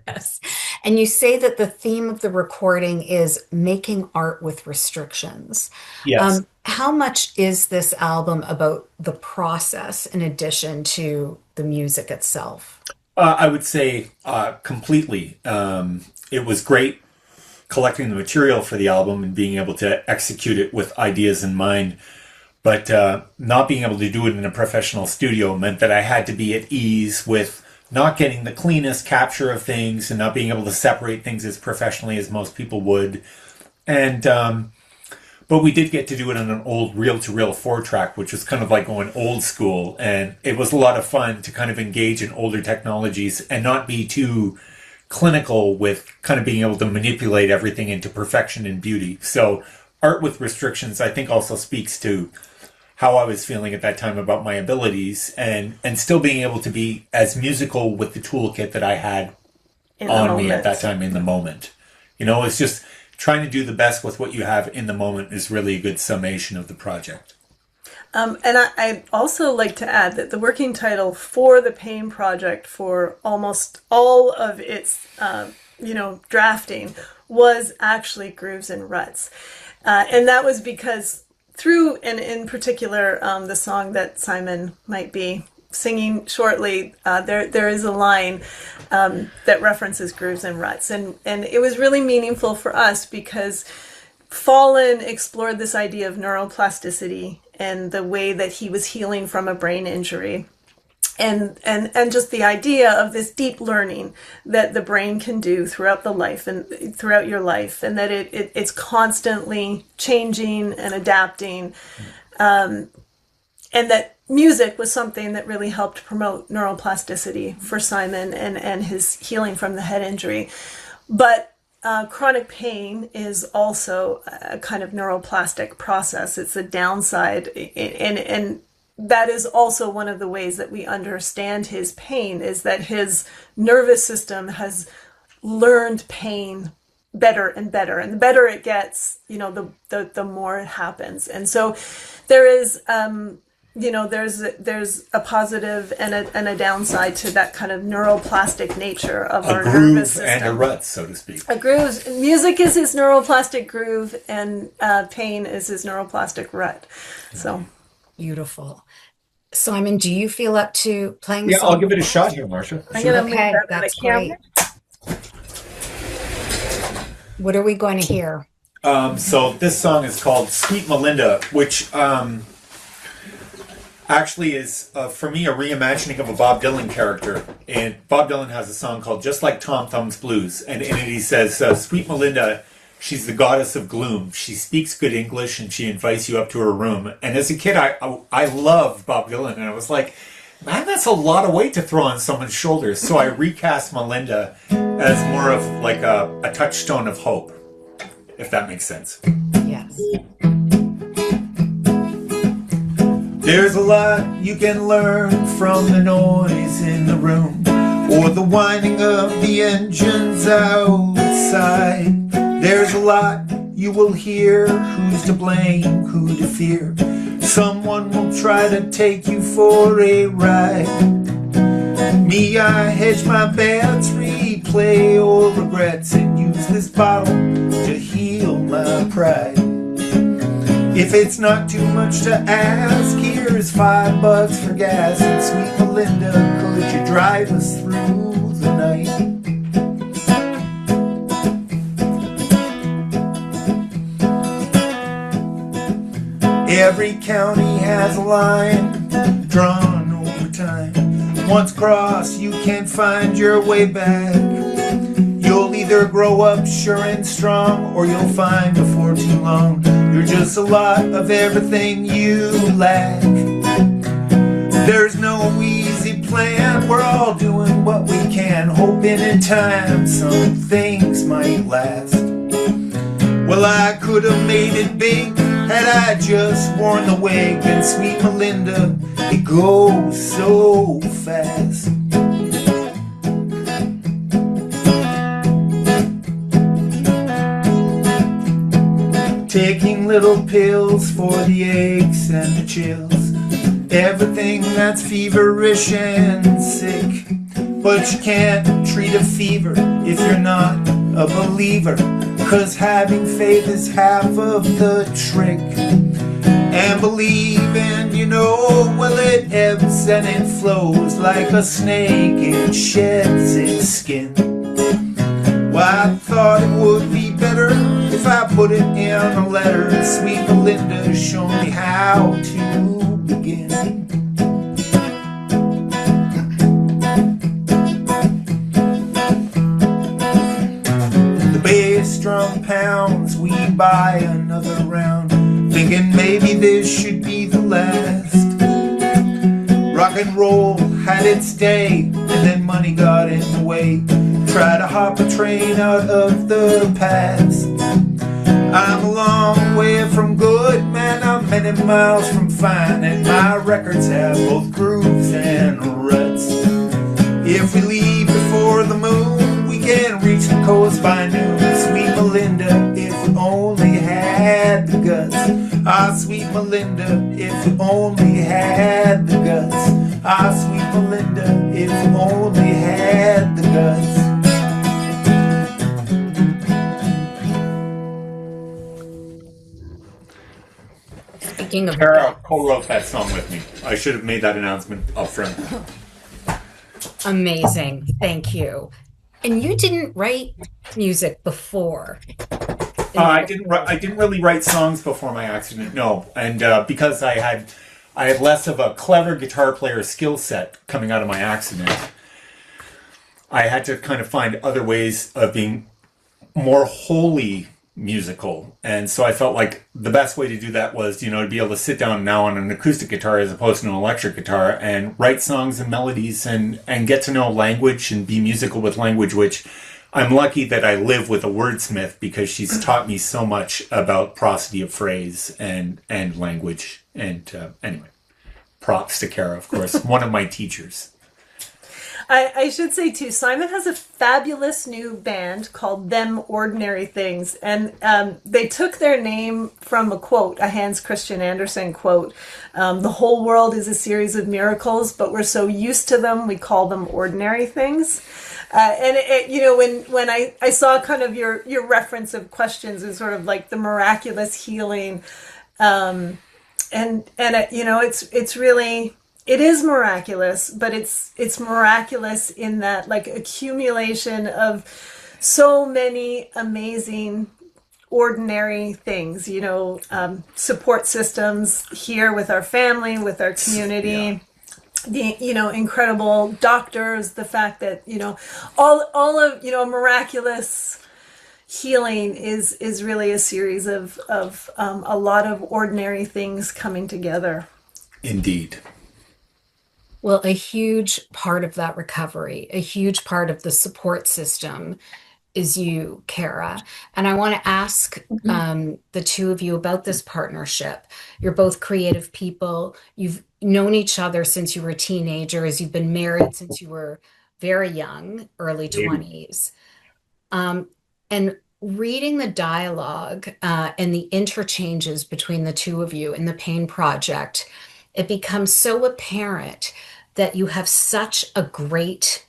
Yes. And you say that the theme of the recording is making art with restrictions. Yes. How much is this album about the process in addition to the music itself? I would say completely. It was great collecting the material for the album and being able to execute it with ideas in mind. But not being able to do it in a professional studio meant that I had to be at ease with not getting the cleanest capture of things and not being able to separate things as professionally as most people would. And but we did get to do it on an old reel-to-reel 4-track, which was kind of like going old school. And it was a lot of fun to kind of engage in older technologies and not be too clinical with kind of being able to manipulate everything into perfection and beauty. So art with restrictions, I think, also speaks to how I was feeling at that time about my abilities and still being able to be as musical with the toolkit that I had on me at that time in the moment. It's just trying to do the best with what you have in the moment is really a good summation of the project. And I'd also like to add that the working title for the Pain Project for almost all of its, drafting was actually Grooves and Ruts. And that was because through, and in particular, the song that Simon might be singing shortly, there is a line that references Grooves and Ruts. And it was really meaningful for us because Fallen explored this idea of neuroplasticity and the way that he was healing from a brain injury. And just the idea of this deep learning that the brain can do throughout the life and throughout your life, and that it's constantly changing and adapting, and that music was something that really helped promote neuroplasticity for Simon and his healing from the head injury. But chronic pain is also a kind of neuroplastic process. It's a downside, and that is also one of the ways that we understand his pain, is that his nervous system has learned pain better and better, and the better it gets, the more it happens. And so there is, there's a positive and a downside to that kind of neuroplastic nature of our nervous groove system. and a rut, so to speak. A groove. Music is his neuroplastic groove, and pain is his neuroplastic rut. So Beautiful. Simon, do you feel up to playing Yeah, some? I'll give it a shot here, Marsha. I'm gonna move Okay, that to the that's camera. great. What are we going to hear? So this song is called Sweet Melinda, which actually is, for me, a reimagining of a Bob Dylan character. And Bob Dylan has a song called Just Like Tom Thumb's Blues. And in it he says, Sweet Melinda, she's the goddess of gloom. She speaks good English and she invites you up to her room. And as a kid, I loved Bob Dylan. And I was like, man, that's a lot of weight to throw on someone's shoulders. So I recast Melinda as more of like a touchstone of hope, if that makes sense. Yes. There's a lot you can learn from the noise in the room or the whining of the engines outside. There's a lot you will hear, who's to blame, who to fear. Someone will try to take you for a ride. Me, I hedge my bets, replay old regrets, and use this bottle to heal my pride. If it's not too much to ask, here's $5 for gas. And sweet Melinda, could you drive us through the night? Every county has a line drawn over time. Once crossed, you can't find your way back. You'll either grow up sure and strong, or you'll find before too long you're just a lot of everything you lack. There's no easy plan, we're all doing what we can, hoping in time some things might last. Well, I could have made it big had I just worn the wig, and sweet Melinda, it goes so fast. Taking little pills for the aches and the chills, everything that's feverish and sick. But you can't treat a fever if you're not a believer, 'cause having faith is half of the trick. And believing, well, it ebbs and it flows like a snake, it sheds its skin. Well, I thought it would be better if I put it in a letter. Sweet Melinda, show me how to begin. The bass drum pounds, we buy another round, thinking maybe this should be the last. Rock and roll had its day, and then money got in the way. Try to hop a train out of the past. I'm a long way from good, man, I'm many miles from fine, and my records have both grooves and ruts. If we leave before the moon, we can reach the coast by noon. Sweet Melinda, if we only had the guts. Ah, sweet Melinda, if we only had the guts. Ah, sweet Melinda, if we only had the guts. Speaking of Tara co-wrote that song with me. I should have made that announcement up front. amazing, thank you. And you didn't write music before. I didn't really write songs before my accident, no. And because I had less of a clever guitar player skill set coming out of my accident, I had to kind of find other ways of being more wholly musical. And so I felt like the best way to do that was, to be able to sit down now on an acoustic guitar as opposed to an electric guitar and write songs and melodies and get to know language and be musical with language, which I'm lucky that I live with a wordsmith because she's taught me so much about prosody of phrase and language. And anyway, props to Kara, of course, one of my teachers. I should say too, Simon has a fabulous new band called Them Ordinary Things, and they took their name from a quote, a Hans Christian Andersen quote. The whole world is a series of miracles, but we're so used to them, we call them ordinary things. And when I saw kind of your reference of questions is sort of like the miraculous healing, it's really, it is miraculous, but it's miraculous in that like accumulation of so many amazing ordinary things, support systems here with our family, with our community. Yeah. The incredible doctors, the fact that all of miraculous healing is really a series of a lot of ordinary things coming together. Indeed. Well, a huge part of that recovery, a huge part of the support system is you, Kara. And I want to ask the two of you about this partnership. You're both creative people. You've known each other since you were teenagers. You've been married since you were very young, early 20s. And reading the dialogue and the interchanges between the two of you in the Pain Project, it becomes so apparent that you have such a great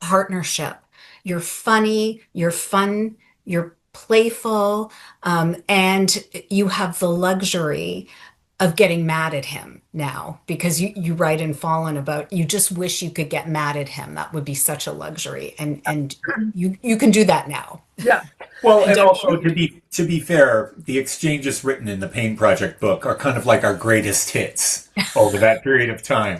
partnership. You're funny, you're fun, you're playful, and you have the luxury of getting mad at him now because you write in Fallen about you just wish you could get mad at him. That would be such a luxury, and you can do that now. Yeah. Well, and also to be fair, the exchanges written in the Pain Project book are kind of like our greatest hits over that period of time.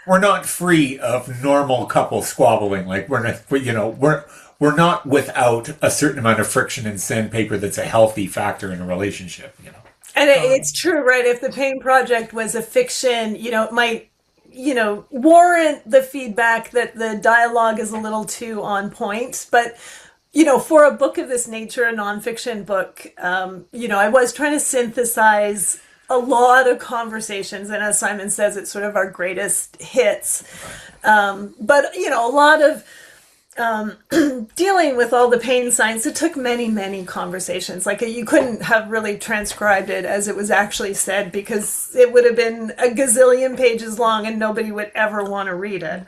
We're not free of normal couple squabbling. Like we're not without a certain amount of friction and sandpaper that's a healthy factor in a relationship. And it's true, right? If the Pain Project was a fiction, it might warrant the feedback that the dialogue is a little too on point, but for a book of this nature, a nonfiction book, I was trying to synthesize a lot of conversations. And as Simon says, it's sort of our greatest hits. But a lot of dealing with all the pain signs, it took many, many conversations. Like you couldn't have really transcribed it as it was actually said because it would have been a gazillion pages long and nobody would ever want to read it.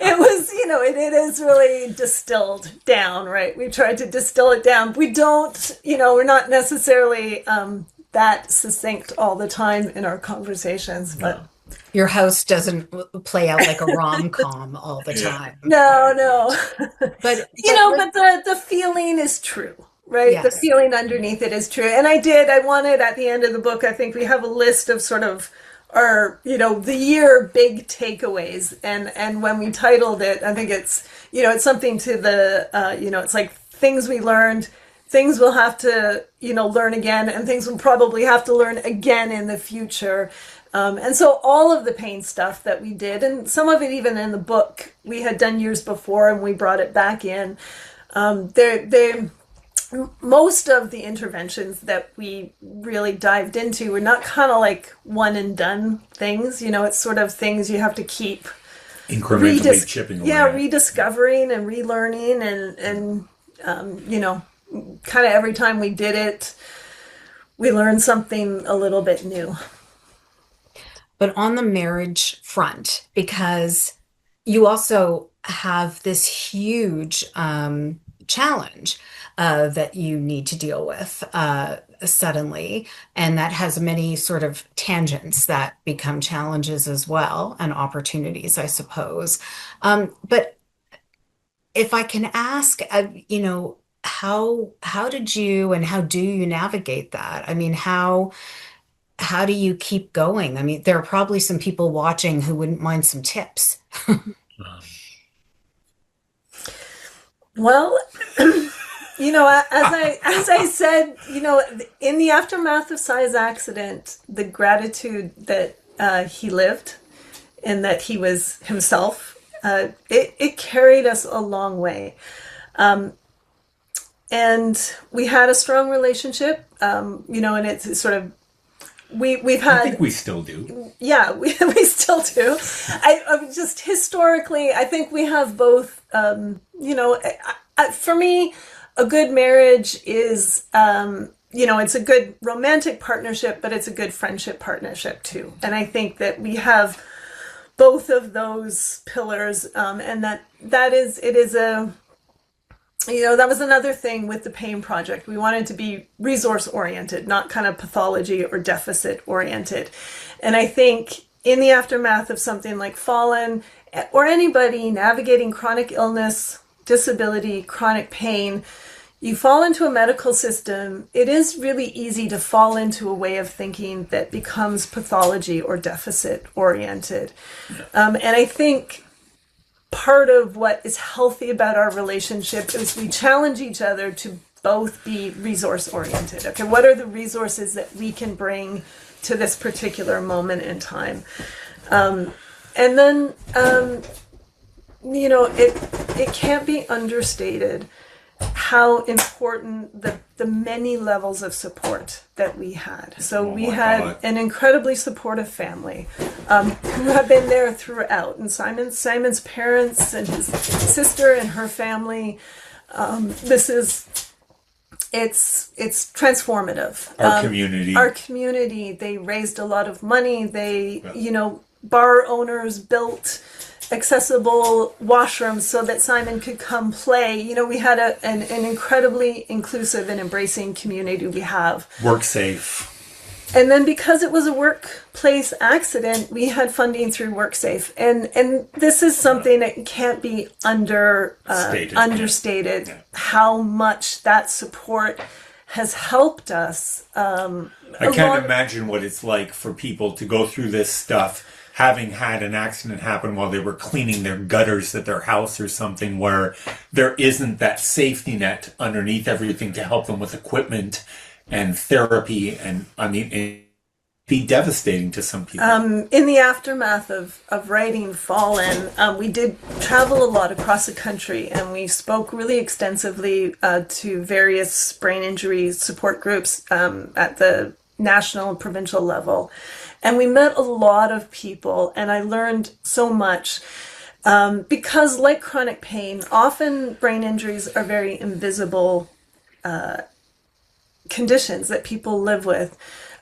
It was, it is really distilled down, right? We tried to distill it down. We don't, we're not necessarily that succinct all the time in our conversations, but your house doesn't play out like a rom-com all the time. No. But but the feeling is true, right? Yes. The feeling underneath it is true. And I wanted at the end of the book, I think we have a list of sort of our, the year big takeaways. And when we titled it, I think it's, it's something to the, it's like things we learned, things we'll have to, learn again, and things we'll probably have to learn again in the future. And so all of the pain stuff that we did, and some of it even in the book we had done years before and we brought it back in, most of the interventions that we really dived into were not kind of like one and done things. It's sort of things you have to keep incrementally chipping away. Yeah, rediscovering and relearning and kind of every time we did it, we learned something a little bit new. But on the marriage front, because you also have this huge challenge that you need to deal with suddenly, and that has many sort of tangents that become challenges as well, and opportunities, I suppose. But if I can ask, how did you and how do you navigate that? I mean, how do you keep going? I mean, there are probably some people watching who wouldn't mind some tips. Well, as I said, in the aftermath of Sai's accident, the gratitude that he lived and that he was himself, it carried us a long way. And we had a strong relationship, and it's sort of we've I had, think we still do. yeah, we still do. I just historically, I think we have both. For me, a good marriage is, it's a good romantic partnership, but it's a good friendship partnership too. And I think that we have both of those pillars, and that was another thing with the pain project. We wanted to be resource oriented, not kind of pathology or deficit oriented. And I think in the aftermath of something like Fallen, or anybody navigating chronic illness, disability, chronic pain, you fall into a medical system, it is really easy to fall into a way of thinking that becomes pathology or deficit oriented. And I think part of what is healthy about our relationship is we challenge each other to both be resource oriented. Okay, what are the resources that we can bring to this particular moment in time? And then, it can't be understated how important the many levels of support that we had. So we had an incredibly supportive family who have been there throughout. And Simon's parents and his sister and her family, it's transformative. Our community, they raised a lot of money. Bar owners built accessible washrooms so that Simon could come play. We had an incredibly inclusive and embracing community we have. Work safe. And then because it was a workplace accident, we had funding through WorkSafe. And this is something that can't be understated, how much that support has helped us. I can't imagine what it's like for people to go through this stuff having had an accident happen while they were cleaning their gutters at their house or something, where there isn't that safety net underneath everything to help them with equipment and therapy. And I mean, it'd be devastating to some people. In the aftermath of writing Fallen, we did travel a lot across the country, and we spoke really extensively to various brain injury support groups at the national and provincial level. And we met a lot of people, and I learned so much because, like chronic pain, often brain injuries are very invisible conditions that people live with.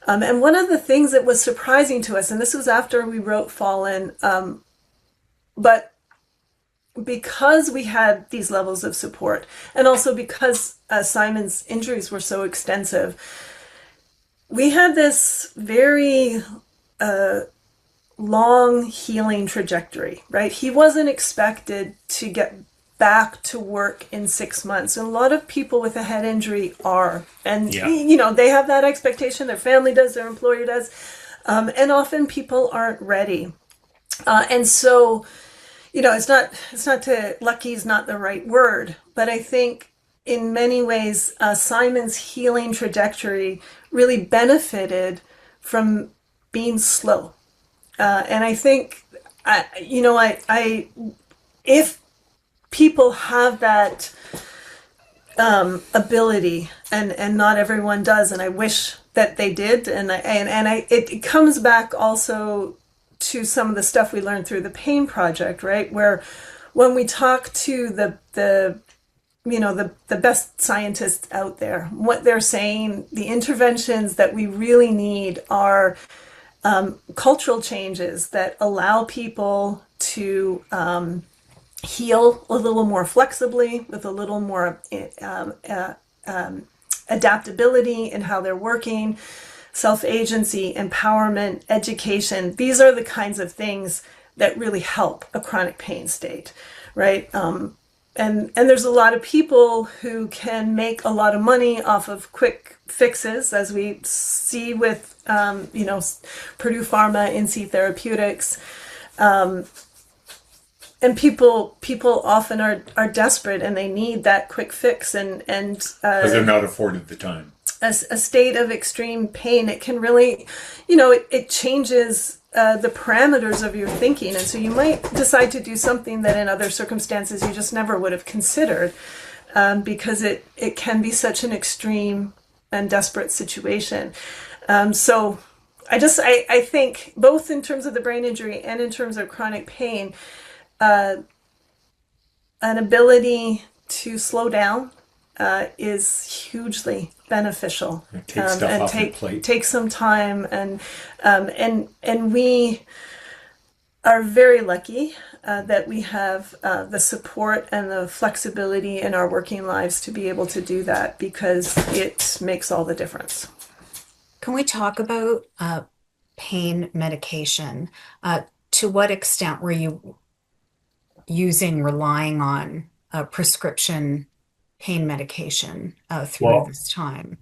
And one of the things that was surprising to us, and this was after we wrote Fallen, but because we had these levels of support, and also because Simon's injuries were so extensive, we had this very long healing trajectory, right? He wasn't expected to get back to work in 6 months. And a lot of people with a head injury are. And, they have that expectation. Their family does, their employer does. And often people aren't ready. And so, lucky is not the right word, but I think in many ways, Simon's healing trajectory really benefited from being slow. And I think, if people have that ability, and not everyone does, and I wish that they did, it comes back also to some of the stuff we learned through the Pain Project, right? Where when we talk to the best scientists out there, what they're saying, the interventions that we really need are cultural changes that allow people to heal a little more flexibly, with a little more adaptability in how they're working, self-agency, empowerment, education. These are the kinds of things that really help a chronic pain state, right? And there's a lot of people who can make a lot of money off of quick fixes, as we see with, Purdue Pharma, NC Therapeutics. And people often are desperate, and they need that quick fix, and because they're not afforded the time. A state of extreme pain, it can really, it changes the parameters of your thinking. And so you might decide to do something that in other circumstances you just never would have considered, because it can be such an extreme and desperate situation. So I think both in terms of the brain injury and in terms of chronic pain, uh, an ability to slow down is hugely beneficial. Take stuff And off your plate. take some time, and we are very lucky that we have the support and the flexibility in our working lives to be able to do that, because it makes all the difference. Can we talk about pain medication? To what extent were you relying on prescription pain medication through Well, this time?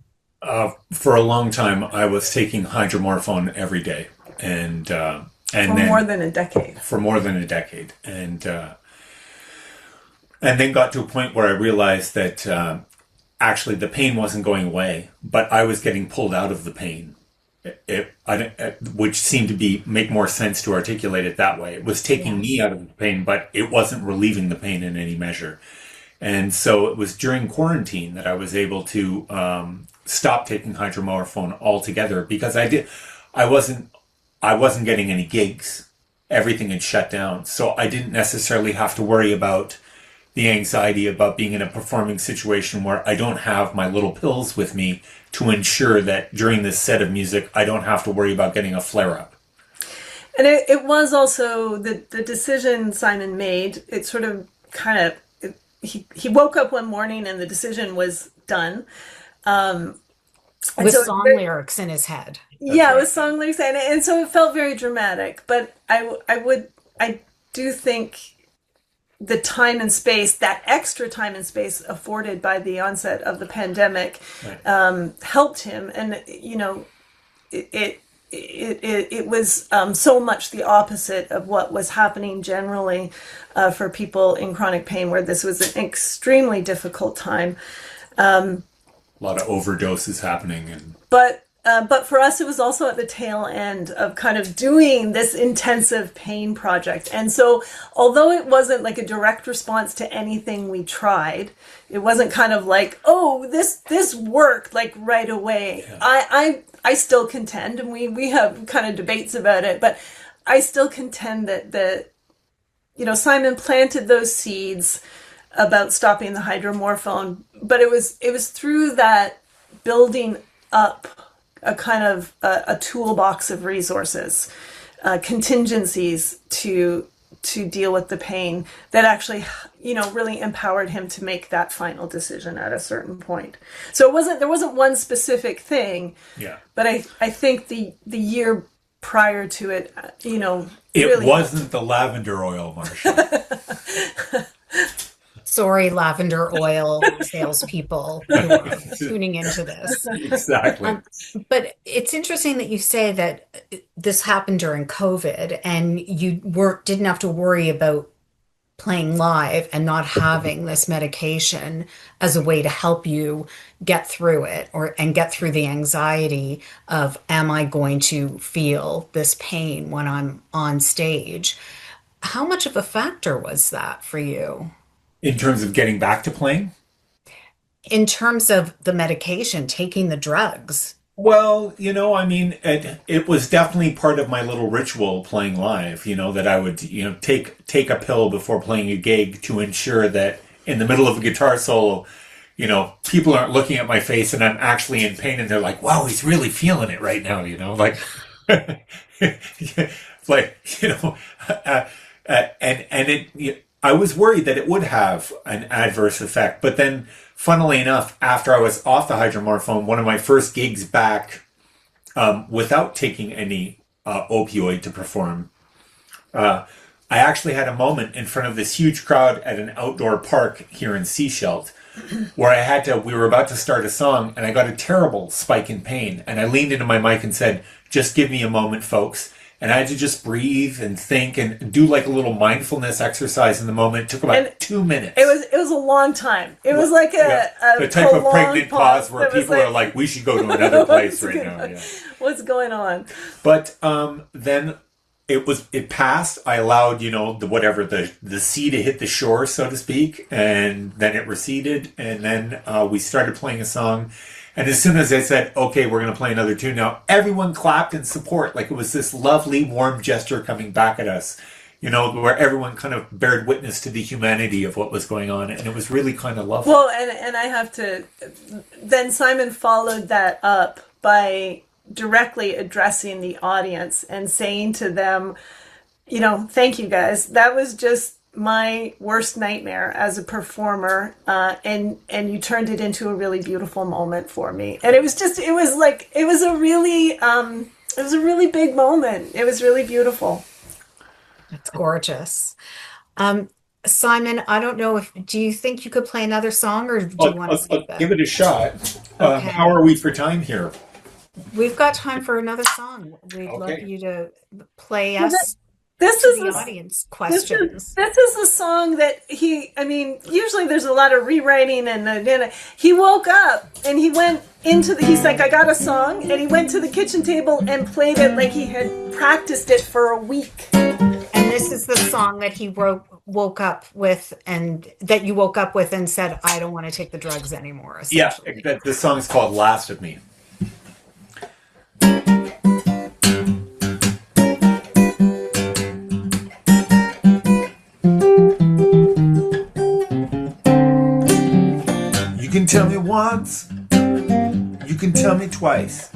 for a long time, I was taking hydromorphone every day, and For more then than a decade. for more than a decade, and then got to a point where I realized that actually the pain wasn't going away, but I was getting pulled out of the pain. Which seemed to make more sense to articulate it that way. It was taking me Yes. out of the pain, but it wasn't relieving the pain in any measure. And so it was during quarantine that I was able to stop taking hydromorphone altogether, because I wasn't getting any gigs. Everything had shut down. So I didn't necessarily have to worry about the anxiety about being in a performing situation where I don't have my little pills with me to ensure that during this set of music, I don't have to worry about getting a flare up. And it was also the decision Simon made. It sort of kind of, he woke up one morning and the decision was done. And With so song it- lyrics in his head. yeah, right. it was song lyrics, and so it felt very dramatic. But I do think the time and space, that extra time and space afforded by the onset of the pandemic, Right. helped him. And it was so much the opposite of what was happening generally for people in chronic pain, where this was an extremely difficult time. A lot of overdoses happening, and But for us, it was also at the tail end of kind of doing this intensive pain project. And so, although it wasn't like a direct response to anything we tried, it wasn't kind of like, oh, this worked like right away. I still contend, and we have kind of debates about it, but I still contend that Simon planted those seeds about stopping the hydromorphone, but it was through that building up a kind of a toolbox of resources, contingencies to deal with the pain, that actually, really empowered him to make that final decision at a certain point. So there wasn't one specific thing, yeah. but I think the year prior to it, It really wasn't the lavender oil, Marsha. Sorry, lavender oil salespeople who are tuning into this. Exactly. But it's interesting that you say that this happened during COVID and you didn't have to worry about playing live and not having this medication as a way to help you get through it and get through the anxiety of, am I going to feel this pain when I'm on stage? How much of a factor was that for you? In terms of getting back to playing? In terms of the medication, taking the drugs. Well, I mean, it was definitely part of my little ritual playing live, that I would, take a pill before playing a gig to ensure that in the middle of a guitar solo, people aren't looking at my face and I'm actually in pain and they're like, wow, he's really feeling it right now, like, like, and it, I was worried that it would have an adverse effect, but then funnily enough, after I was off the hydromorphone, one of my first gigs back, without taking any opioid to perform, I actually had a moment in front of this huge crowd at an outdoor park here in Seashelt, where we were about to start a song, and I got a terrible spike in pain, and I leaned into my mic and said, "Just give me a moment, folks." And I had to just breathe and think and do like a little mindfulness exercise in the moment. It took about 2 minutes. It was a long time. It was like the type of prolonged pregnant pause where that was people are like, we should go to another place right now. Yeah. What's going on? But then it passed. I allowed, the sea to hit the shore, so to speak. And then it receded. And then we started playing a song. And as soon as I said, okay, we're going to play another tune now, everyone clapped in support. Like it was this lovely, warm gesture coming back at us, where everyone kind of bared witness to the humanity of what was going on. And it was really kind of lovely. Well, and I have to, then Simon followed that up by directly addressing the audience and saying to them, thank you guys. That was just my worst nightmare as a performer, and you turned it into a really beautiful moment for me. And it was a really big moment. It was really beautiful. It's gorgeous. Simon, I don't know do you think you could play another song, or do you want to save that? Give it a shot. Okay. How are we for time here? We've got time for another song. We'd love you to play us This to is the audience questions. This is a song that usually there's a lot of rewriting, and he woke up and he went he's like, I got a song, and he went to the kitchen table and played it like he had practiced it for a week. And this is the song that he woke up with, and that you woke up with and said, I don't want to take the drugs anymore. Yeah, the song's called Last of Me. You can tell me once, you can tell me twice.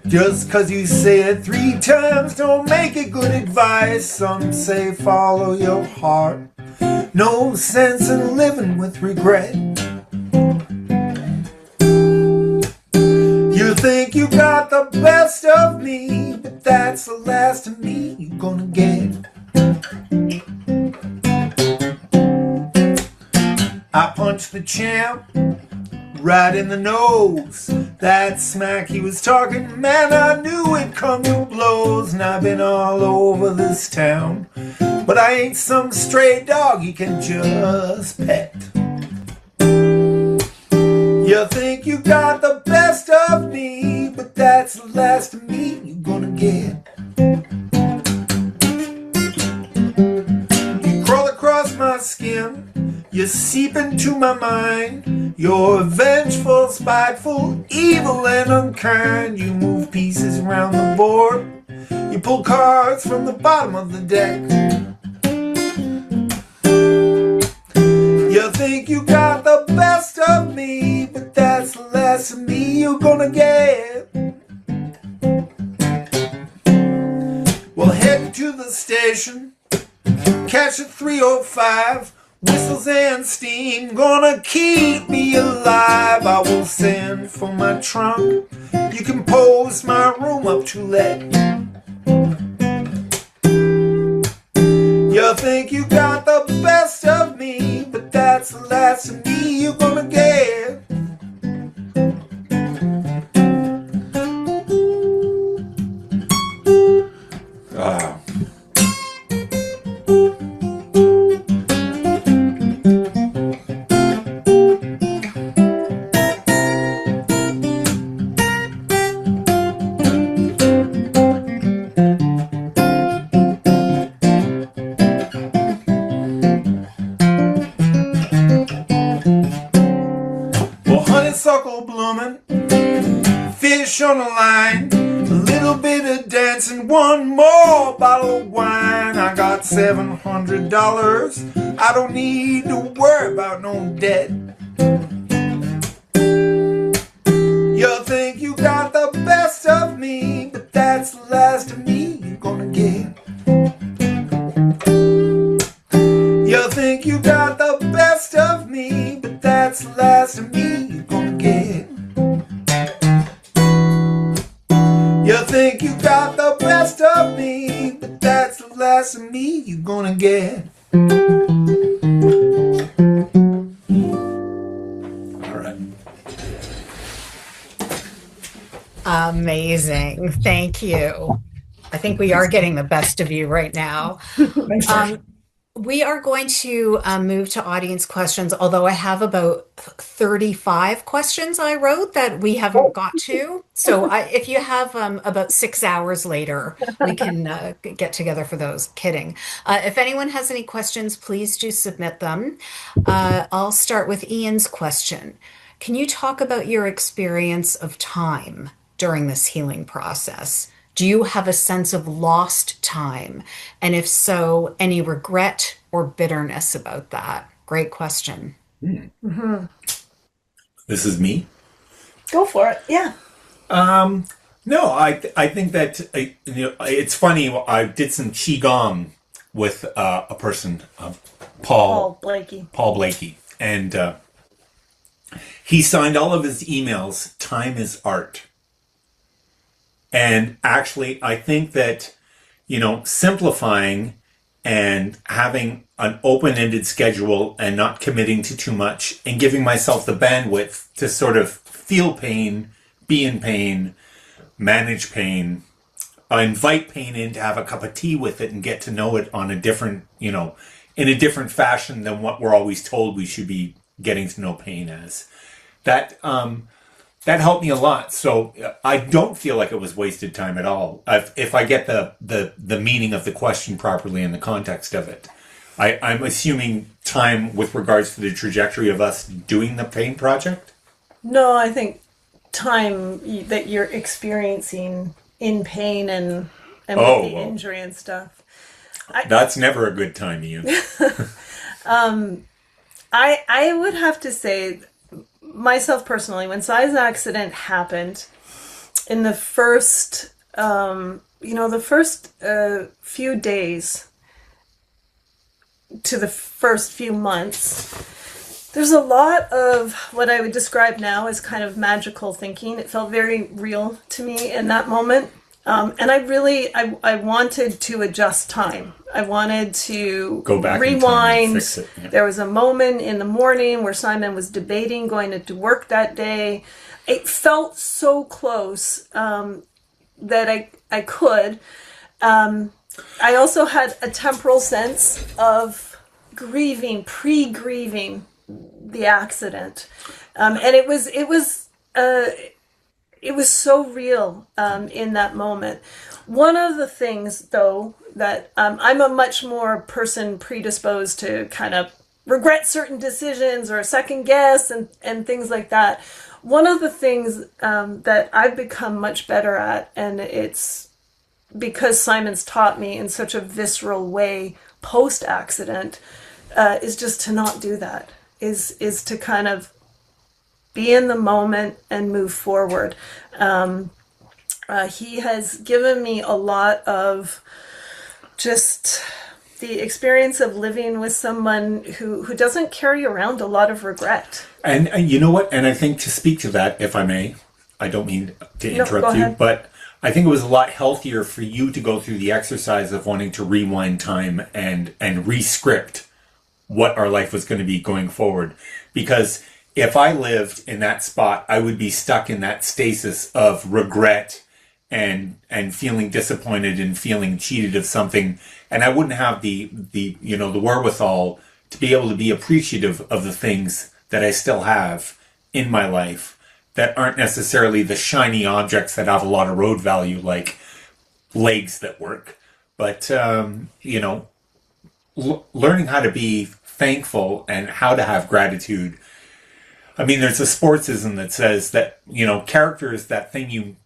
Just 'cause you say it 3 times don't make it good advice. Some say follow your heart. No sense in living with regret. You think you got the best of me, but that's the last of me you're gonna get. I punched the champ right in the nose. That smack he was talking, man, I knew it'd come to blows. And I've been all over this town, but I ain't some stray dog you can just pet. You think you got the best of me, but that's the last of me you're gonna get. You crawl across my skin, you seep into my mind. You're vengeful, spiteful, evil, and unkind. You move pieces around the board. You pull cards from the bottom of the deck. You think you got the best of me, but that's the last of me you're gonna get. Well, head to the station, catch a 305. Whistles and steam gonna keep me alive. I will send for my trunk. You can post my room up to let. You think you got the best of me, but that's the last of me you're gonna get. Wow. Honeysuckle blooming, fish on the line, a little bit of dancing, one more bottle of wine. I got $700, I don't need to worry about no debt. You think you got the best of me, but that's the last of me you're gonna get. You think you got the best of me, but that's the last of me you're gonna get. You think you got the best of me, but that's the last of me you're gonna get. All right. Amazing. Thank you. I think we are getting the best of you right now. Thanks, Marsha. We are going to move to audience questions, although I have about 35 questions I wrote that we haven't got to. So if you have about 6 hours later, we can get together for those. Kidding. If anyone has any questions, please do submit them. I'll start with Ian's question. Can you talk about your experience of time during this healing process? Do you have a sense of lost time? And if so, any regret or bitterness about that? Great question. Mm-hmm. This is me. Go for it. Yeah. No, I think that it's funny. I did some qigong with a person, Paul Blakey. Paul Blakey, and he signed all of his emails. Time is art, and actually, I think that simplifying and having an open-ended schedule and not committing to too much and giving myself the bandwidth to sort of feel pain, be in pain, manage pain, invite pain in to have a cup of tea with it and get to know it on a different, in a different fashion than what we're always told we should be getting to know pain as. That helped me a lot. So I don't feel like it was wasted time at all. If I get the meaning of the question properly in the context of it. I'm assuming time with regards to the trajectory of us doing the pain project? No, I think time that you're experiencing in pain and with the injury and stuff. That's never a good time, Ian. I would have to say, myself personally, when Sai's accident happened, in the first, few days to the first few months, there's a lot of what I would describe now as kind of magical thinking. It felt very real to me in that moment. And I wanted to adjust time. I wanted to go back, rewind. And fix it. Yeah. There was a moment in the morning where Simon was debating going to work that day. It felt so close that I could. I also had a temporal sense of grieving, pre-grieving the accident, and it was so real in that moment. One of the things, though, that I'm a much more person predisposed to kind of regret certain decisions or second guess and things like that. One of the things that I've become much better at, and it's because Simon's taught me in such a visceral way post-accident, is just to not do that, is to kind of be in the moment and move forward. He has given me a lot of just the experience of living with someone who doesn't carry around a lot of regret. And you know what? And I think, to speak to that, if I may, I don't mean to interrupt you, but I think it was a lot healthier for you to go through the exercise of wanting to rewind time and re-script what our life was going to be going forward. Because if I lived in that spot, I would be stuck in that stasis of regret and feeling disappointed and feeling cheated of something, and I wouldn't have the wherewithal to be able to be appreciative of the things that I still have in my life that aren't necessarily the shiny objects that have a lot of road value, like legs that work, but learning how to be thankful and how to have gratitude. I mean, there's a sportsism that says that, character is that thing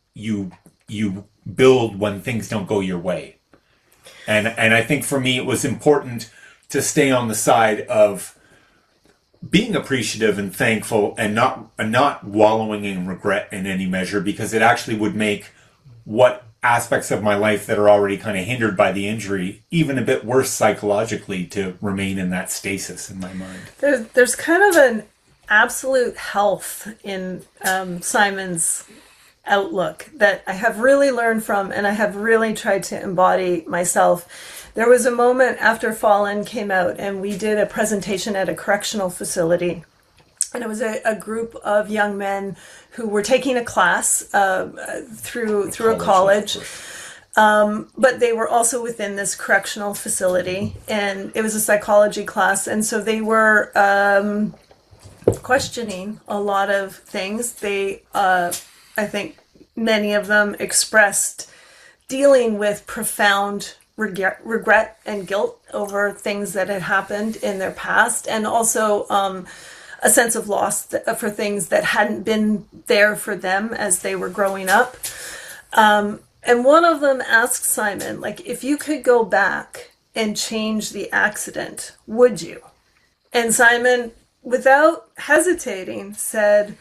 you build when things don't go your way. And I think for me, it was important to stay on the side of being appreciative and thankful and not wallowing in regret in any measure, because it actually would make what aspects of my life that are already kind of hindered by the injury even a bit worse psychologically, to remain in that stasis in my mind. There's kind of an absolute health in Simon's outlook that I have really learned from, and I have really tried to embody myself. There was a moment after Fallen came out, and we did a presentation at a correctional facility, and it was a group of young men who were taking a class through a college. But they were also within this correctional facility, and it was a psychology class, and so they were questioning a lot of things. They, I think many of them expressed dealing with profound regret and guilt over things that had happened in their past, and also a sense of loss for things that hadn't been there for them as they were growing up. And one of them asked Simon, like, if you could go back and change the accident, would you? And Simon, without hesitating, said,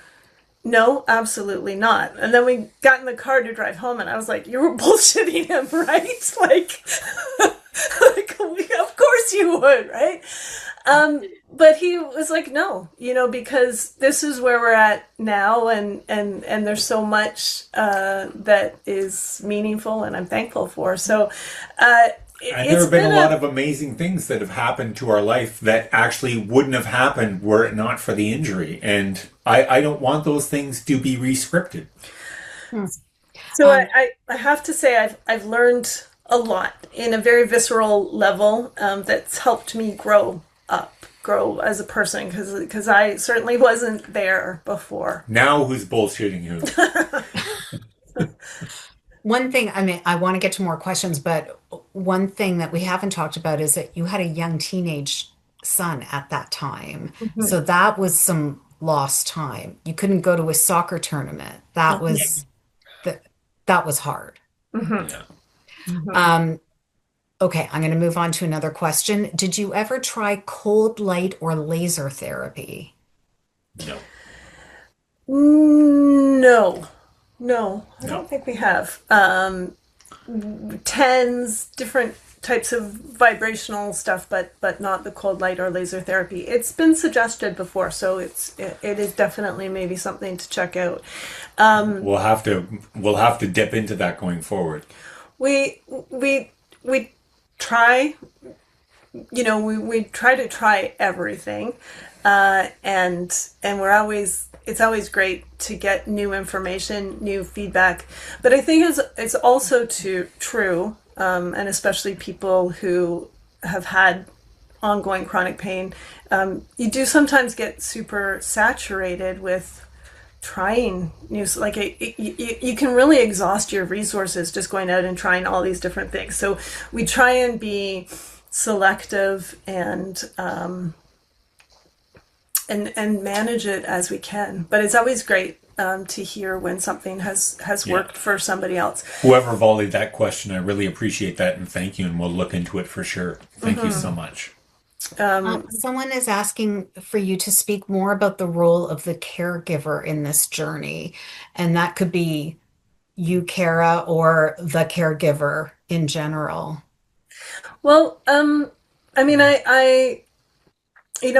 no, absolutely not. And then we got in the car to drive home, and I was like, you were bullshitting him, right? Like, of course you would, right? But he was like, no, because this is where we're at now, and there's so much that is meaningful and I'm thankful for. So and there have been a lot of amazing things that have happened to our life that actually wouldn't have happened were it not for the injury. And I don't want those things to be re-scripted. So I have to say I've learned a lot in a very visceral level that's helped me grow as a person, because I certainly wasn't there before. Now who's bullshitting who? One thing, I mean, I want to get to more questions, but one thing that we haven't talked about is that you had a young teenage son at that time. So that was some lost time. You couldn't go to a soccer tournament. That was that was hard. Okay, I'm going to move on to another question. Did you ever try cold light or laser therapy? No. No, I don't think we have. TENS, different types of vibrational stuff, but not the cold light or laser therapy. It's been suggested before, so it is definitely maybe something to check out. We'll have to dip into that going forward. We try, we try to try everything, and it's always great to get new information, new feedback. But I think it's also true, and especially people who have had ongoing chronic pain, you do sometimes get super saturated with trying new, like you can really exhaust your resources just going out and trying all these different things. So we try and be selective and manage it as we can. But it's always great to hear when something has worked for somebody else. Whoever volleyed that question, I really appreciate that, and thank you, and we'll look into it for sure. Thank you so much. Someone is asking for you to speak more about the role of the caregiver in this journey, and that could be you, Kara, or the caregiver in general. Well, I mean,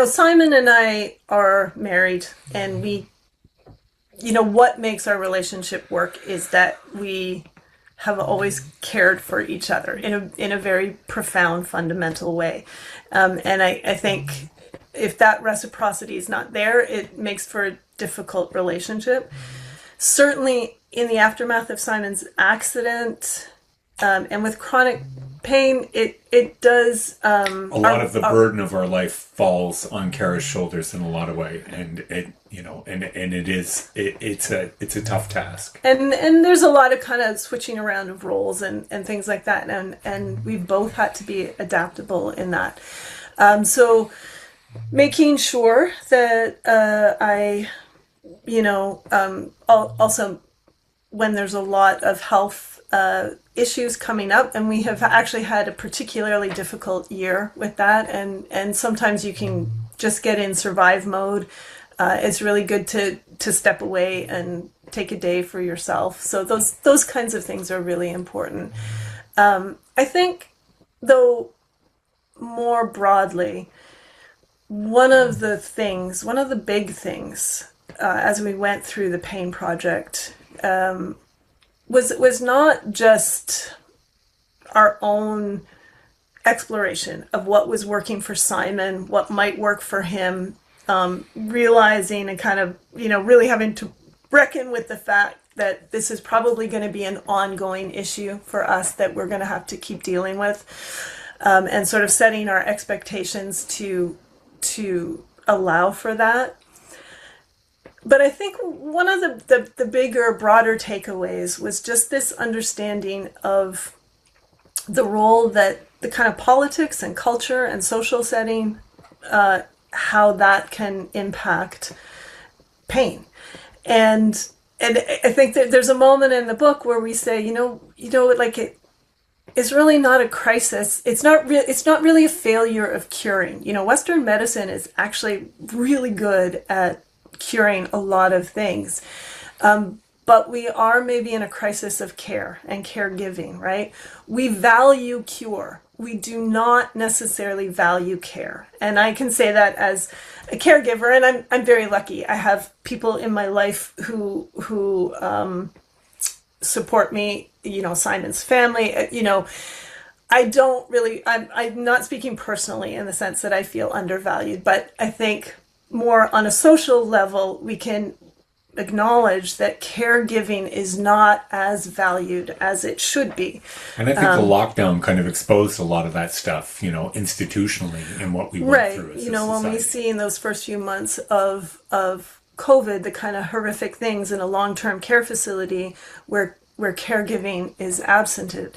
Simon and I are married, and we, what makes our relationship work is that we have always cared for each other in a very profound, fundamental way. And I think if that reciprocity is not there, it makes for a difficult relationship. Certainly in the aftermath of Simon's accident, and with chronic pain, it does. A lot of the burden of our life falls on Kara's shoulders in a lot of way, and it's a tough task. And there's a lot of kind of switching around of roles and things like that, and we've both had to be adaptable in that. So making sure that I, also when there's a lot of health issues coming up, and we have actually had a particularly difficult year with that, and sometimes you can just get in survive mode. It's really good to step away and take a day for yourself. So those kinds of things are really important. I think, though, more broadly, one of the big things as we went through the pain project was not just our own exploration of what was working for Simon, what might work for him, realizing and kind of, really having to reckon with the fact that this is probably going to be an ongoing issue for us that we're going to have to keep dealing with, and sort of setting our expectations to allow for that. But I think one of the bigger, broader takeaways was just this understanding of the role that the kind of politics and culture and social setting how that can impact pain. And I think that there's a moment in the book where we say, like it's really not a crisis. It's not really a failure of curing. Western medicine is actually really good at curing a lot of things. But we are maybe in a crisis of care and caregiving, right? We value cure. We do not necessarily value care. And I can say that as a caregiver, and I'm very lucky. I have people in my life who support me, Simon's family, I don't really, I'm not speaking personally in the sense that I feel undervalued, but I think more on a social level, we can acknowledge that caregiving is not as valued as it should be. And I think the lockdown kind of exposed a lot of that stuff, institutionally, and what we went through as a when we society. see in those first few months of COVID, the kind of horrific things in a long-term care facility where caregiving is absented.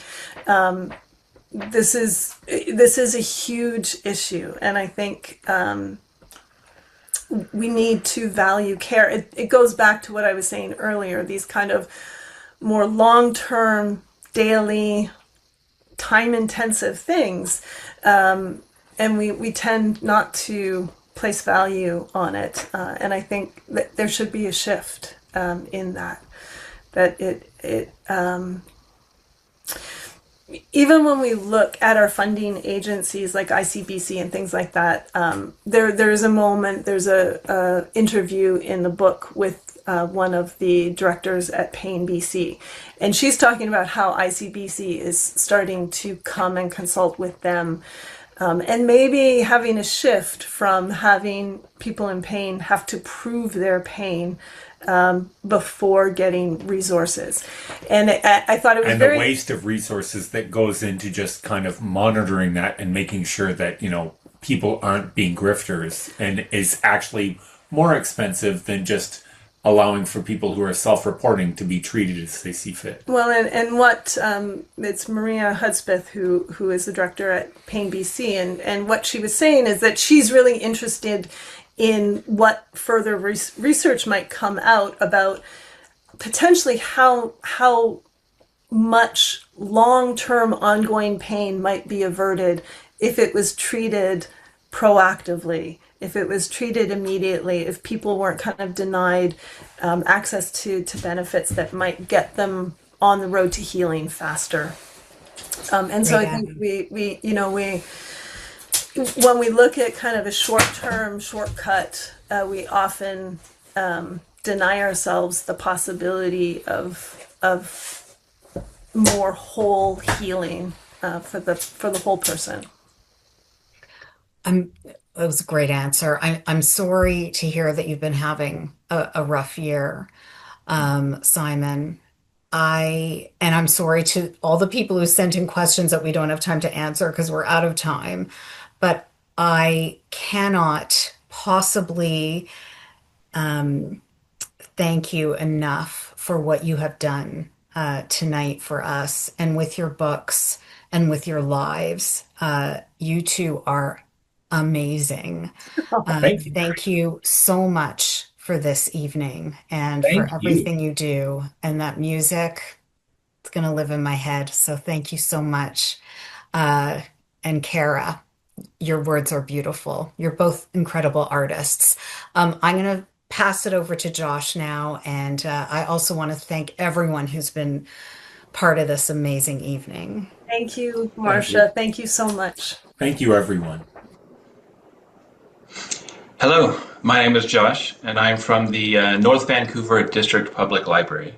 This is a huge issue, and I think we need to value care. It goes back to what I was saying earlier, these kind of more long-term, daily, time-intensive things, and we tend not to place value on it. And I think that there should be a shift in that even when we look at our funding agencies like ICBC and things like that, there's a moment, there's a interview in the book with one of the directors at Pain BC, and she's talking about how ICBC is starting to come and consult with them, and maybe having a shift from having people in pain have to prove their pain before getting resources. And I thought it was the waste of resources that goes into just kind of monitoring that and making sure that, people aren't being grifters, and is actually more expensive than just allowing for people who are self-reporting to be treated as they see fit. Well, and what it's Maria Hudspeth who is the director at Pain BC, and what she was saying is that she's really interested in what further research might come out about potentially how much long-term ongoing pain might be averted if it was treated proactively, if it was treated immediately, if people weren't kind of denied access to benefits that might get them on the road to healing faster. And so I think we when we look at kind of a short-term shortcut, we often deny ourselves the possibility of more whole healing for the whole person. That was a great answer. I'm sorry to hear that you've been having a rough year, Simon. I'm sorry to all the people who sent in questions that we don't have time to answer because we're out of time. But I cannot possibly thank you enough for what you have done tonight for us, and with your books and with your lives. You two are amazing. Thank you so much for this evening and for everything you do. And that music, it's going to live in my head. So thank you so much. And Kara, your words are beautiful. You're both incredible artists. I'm going to pass it over to Josh now. And I also want to thank everyone who's been part of this amazing evening. Thank you, Marsha. Thank you so much. Thank you, everyone. Hello, my name is Josh, and I'm from the North Vancouver District Public Library.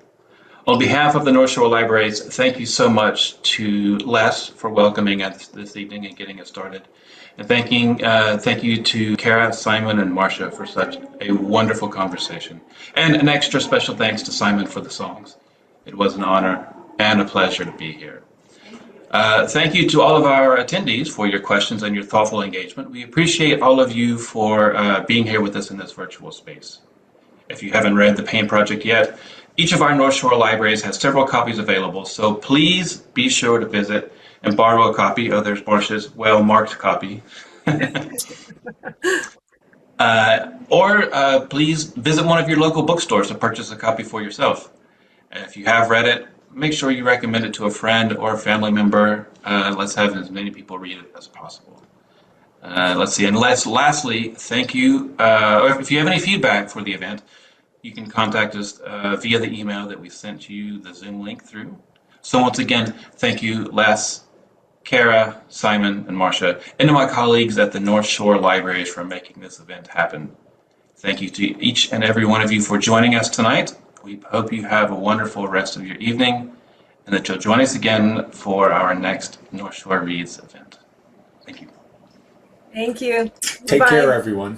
On behalf of the North Shore Libraries, thank you so much to Les for welcoming us this evening and getting us started. And thank you to Kara, Simon, and Marsha for such a wonderful conversation. And an extra special thanks to Simon for the songs. It was an honor and a pleasure to be here. Thank you to all of our attendees for your questions and your thoughtful engagement. We appreciate all of you for being here with us in this virtual space. If you haven't read The Pain Project yet, each of our North Shore libraries has several copies available, so please be sure to visit and borrow a copy. Oh, there's Marsha's well-marked copy. Or please visit one of your local bookstores to purchase a copy for yourself. And if you have read it, make sure you recommend it to a friend or a family member. Let's have as many people read it as possible. Let's see. And lastly, thank you. If you have any feedback for the event, you can contact us via the email that we sent you the Zoom link through. So once again, thank you, Les, Kara, Simon, and Marsha, and to my colleagues at the North Shore Libraries for making this event happen. Thank you to each and every one of you for joining us tonight. We hope you have a wonderful rest of your evening and that you'll join us again for our next North Shore Reads event. Thank you. Thank you. Take Bye. care, everyone.